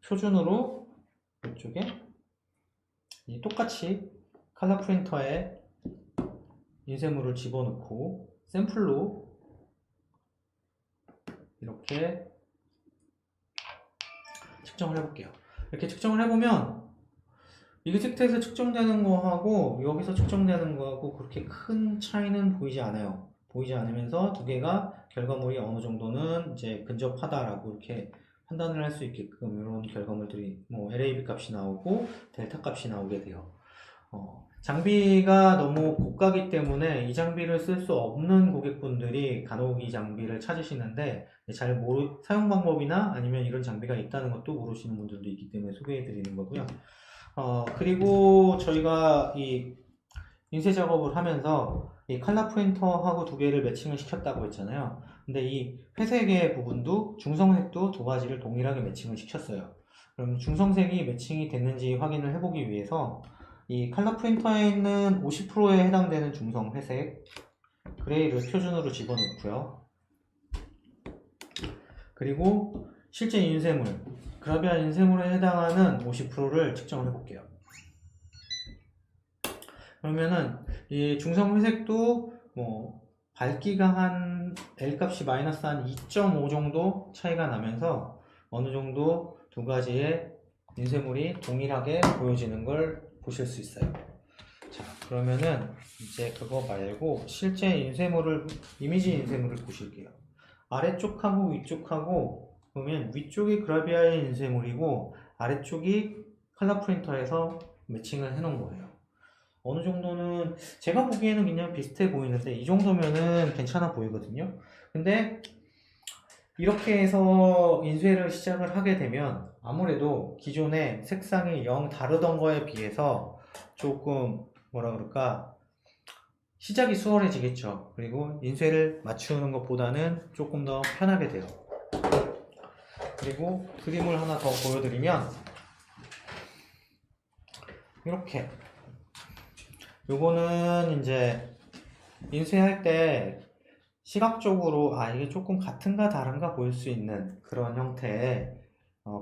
표준으로 이쪽에 똑같이 컬러 프린터에 인쇄물을 집어넣고 샘플로 이렇게 측정을 해볼게요. 이렇게 측정을 해보면 이그젝트에서 측정되는 거하고 여기서 측정되는 거하고 그렇게 큰 차이는 보이지 않아요. 보이지 않으면서 두 개가 결과물이 어느 정도는 이제 근접하다라고 이렇게 판단을 할 수 있게끔 이런 결과물들이 뭐 LAB 값이 나오고 델타 값이 나오게 돼요. 장비가 너무 고가기 때문에 이 장비를 쓸 수 없는 고객분들이 간혹 이 장비를 찾으시는데 사용 방법이나 아니면 이런 장비가 있다는 것도 모르시는 분들도 있기 때문에 소개해 드리는 거고요. 그리고 저희가 이 인쇄 작업을 하면서 이 컬러 프린터하고 두 개를 매칭을 시켰다고 했잖아요. 근데 이 회색의 부분도 중성색도 두 가지를 동일하게 매칭을 시켰어요. 그럼 중성색이 매칭이 됐는지 확인을 해보기 위해서 이 컬러 프린터에 있는 50%에 해당되는 중성 회색 그레이를 표준으로 집어넣고요. 그리고 실제 인쇄물 그라비아 인쇄물에 해당하는 50%를 측정을 해볼게요. 그러면은 이 중성 회색도 뭐 밝기가 한 L 값이 마이너스 한 2.5 정도 차이가 나면서 어느 정도 두 가지의 인쇄물이 동일하게 보여지는 걸 보실 수 있어요. 자, 그러면은 이제 그거 말고 실제 이미지 인쇄물을 보실게요. 아래쪽하고 위쪽하고 보면 위쪽이 그라비아의 인쇄물이고 아래쪽이 컬러 프린터에서 매칭을 해 놓은 거예요. 어느 정도는 제가 보기에는 그냥 비슷해 보이는데 이 정도면은 괜찮아 보이거든요. 근데 이렇게 해서 인쇄를 시작을 하게 되면 아무래도 기존에 색상이 영 다르던 거에 비해서 조금 뭐라 그럴까 시작이 수월해지겠죠. 그리고 인쇄를 맞추는 것보다는 조금 더 편하게 돼요. 그리고 그림을 하나 더 보여드리면 이렇게 요거는 이제 인쇄할 때 시각적으로 이게 조금 같은가 다른가 보일 수 있는 그런 형태의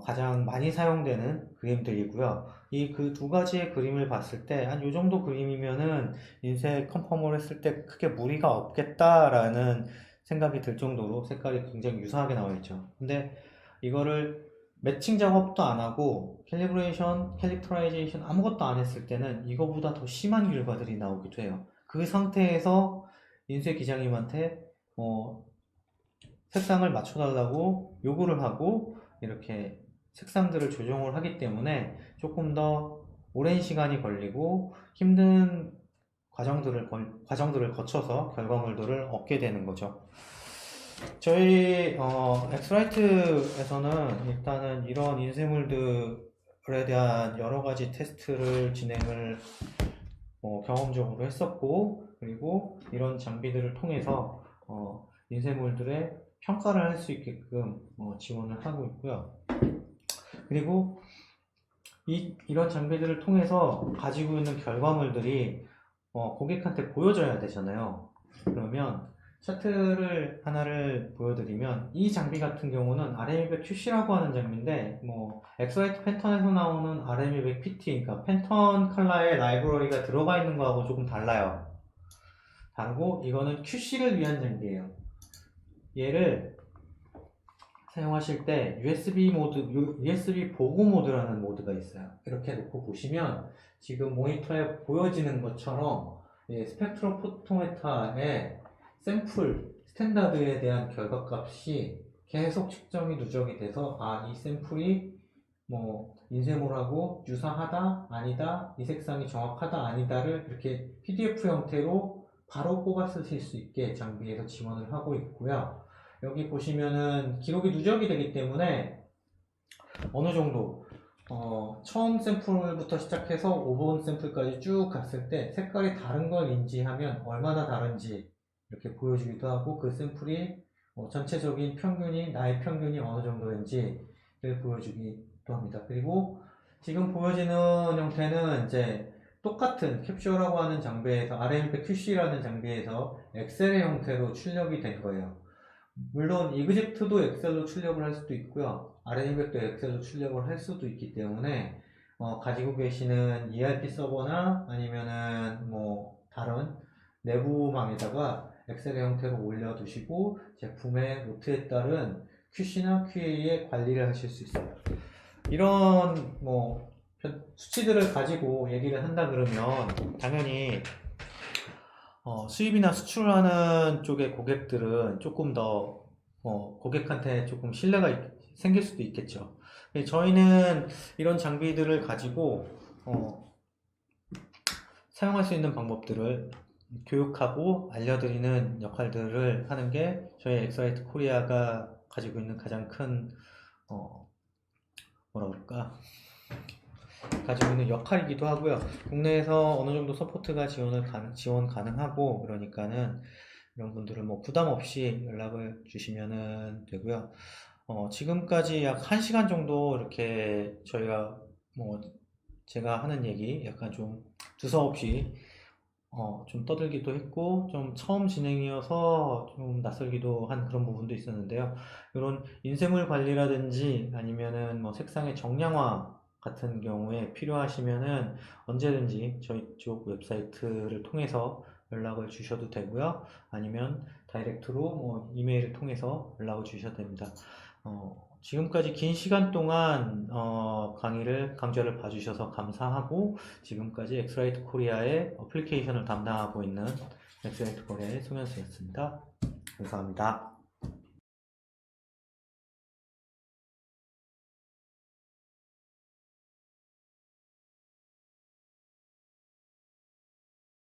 가장 많이 사용되는 그림들이고요. 이 그 두 가지의 그림을 봤을 때 한 요 정도 그림이면은 인쇄 컨펌을 했을 때 크게 무리가 없겠다라는 생각이 들 정도로 색깔이 굉장히 유사하게 나와 있죠. 근데 이거를 매칭 작업도 안 하고 캘리브레이션, 캘릭터라이제이션 아무것도 안 했을 때는 이거보다 더 심한 결과들이 나오기도 해요. 그 상태에서 인쇄 기장님한테 색상을 맞춰달라고 요구를 하고 이렇게 색상들을 조정을 하기 때문에 조금 더 오랜 시간이 걸리고 힘든 과정들을 거쳐서 결과물들을 얻게 되는 거죠. 저희 엑스라이트에서는 일단은 이런 인쇄물들에 대한 여러 가지 테스트를 진행을 경험적으로 했었고, 그리고 이런 장비들을 통해서 인쇄물들의 평가를 할 수 있게끔 지원을 하고 있고요. 그리고 이런 장비들을 통해서 가지고 있는 결과물들이 고객한테 보여져야 되잖아요. 그러면 차트를 하나를 보여드리면 이 장비 같은 경우는 RME100 QC라고 하는 장비인데 엑스라이트 팬턴에서 나오는 RME100 PT, 그러니까 팬턴 컬러의 라이브러리가 들어가 있는 거하고 조금 달라요. 다르고 이거는 QC를 위한 장비예요. 얘를 사용하실 때 USB 보고 모드라는 모드가 있어요. 이렇게 놓고 보시면 지금 모니터에 보여지는 것처럼 스펙트로포토메터의 샘플 스탠다드에 대한 결과값이 계속 측정이 누적이 돼서 이 샘플이 인쇄물하고 유사하다 아니다, 이 색상이 정확하다 아니다를 이렇게 PDF 형태로 바로 뽑아 쓰실 수 있게 장비에서 지원을 하고 있고요. 여기 보시면은 기록이 누적이 되기 때문에 어느 정도 처음 샘플부터 시작해서 5번 샘플까지 쭉 갔을 때 색깔이 다른 걸 인지하면 얼마나 다른지 이렇게 보여주기도 하고, 그 샘플이 전체적인 평균이, 나의 평균이 어느 정도인지를 보여주기도 합니다. 그리고 지금 보여지는 형태는 이제 똑같은 캡슐라고 하는 장비에서 RMP QC라는 장비에서 엑셀의 형태로 출력이 된 거예요. 물론 이그젝트도 엑셀로 출력을 할 수도 있고요, RME100도 엑셀로 출력을 할 수도 있기 때문에 가지고 계시는 ERP 서버나 아니면은 다른 내부망에다가 엑셀의 형태로 올려두시고 제품의 노트에 따른 QC나 QA의 관리를 하실 수 있어요. 이런 수치들을 가지고 얘기를 한다 그러면 당연히 수입이나 수출을 하는 쪽의 고객들은 조금 더 고객한테 조금 신뢰가 생길 수도 있겠죠. 저희는 이런 장비들을 가지고 사용할 수 있는 방법들을 교육하고 알려드리는 역할들을 하는 게 저희 엑스라이트 코리아가 가지고 있는 가장 큰 가지고 있는 역할이기도 하고요. 국내에서 어느 정도 서포트가 지원 가능하고 그러니까는 이런 분들은 부담 없이 연락을 주시면 되고요. 지금까지 약 1시간 정도 이렇게 저희가 제가 하는 얘기 약간 좀 두서없이 좀 떠들기도 했고, 좀 처음 진행이어서 좀 낯설기도 한 그런 부분도 있었는데요. 이런 인쇄물 관리라든지 아니면은 색상의 정량화 같은 경우에 필요하시면은 언제든지 저희 쪽 웹사이트를 통해서 연락을 주셔도 되고요. 아니면 다이렉트로 이메일을 통해서 연락을 주셔도 됩니다. 지금까지 긴 시간 동안 강좌를 봐주셔서 감사하고, 지금까지 엑스라이트 코리아의 어플리케이션을 담당하고 있는 엑스라이트 코리아의 송현수였습니다. 감사합니다.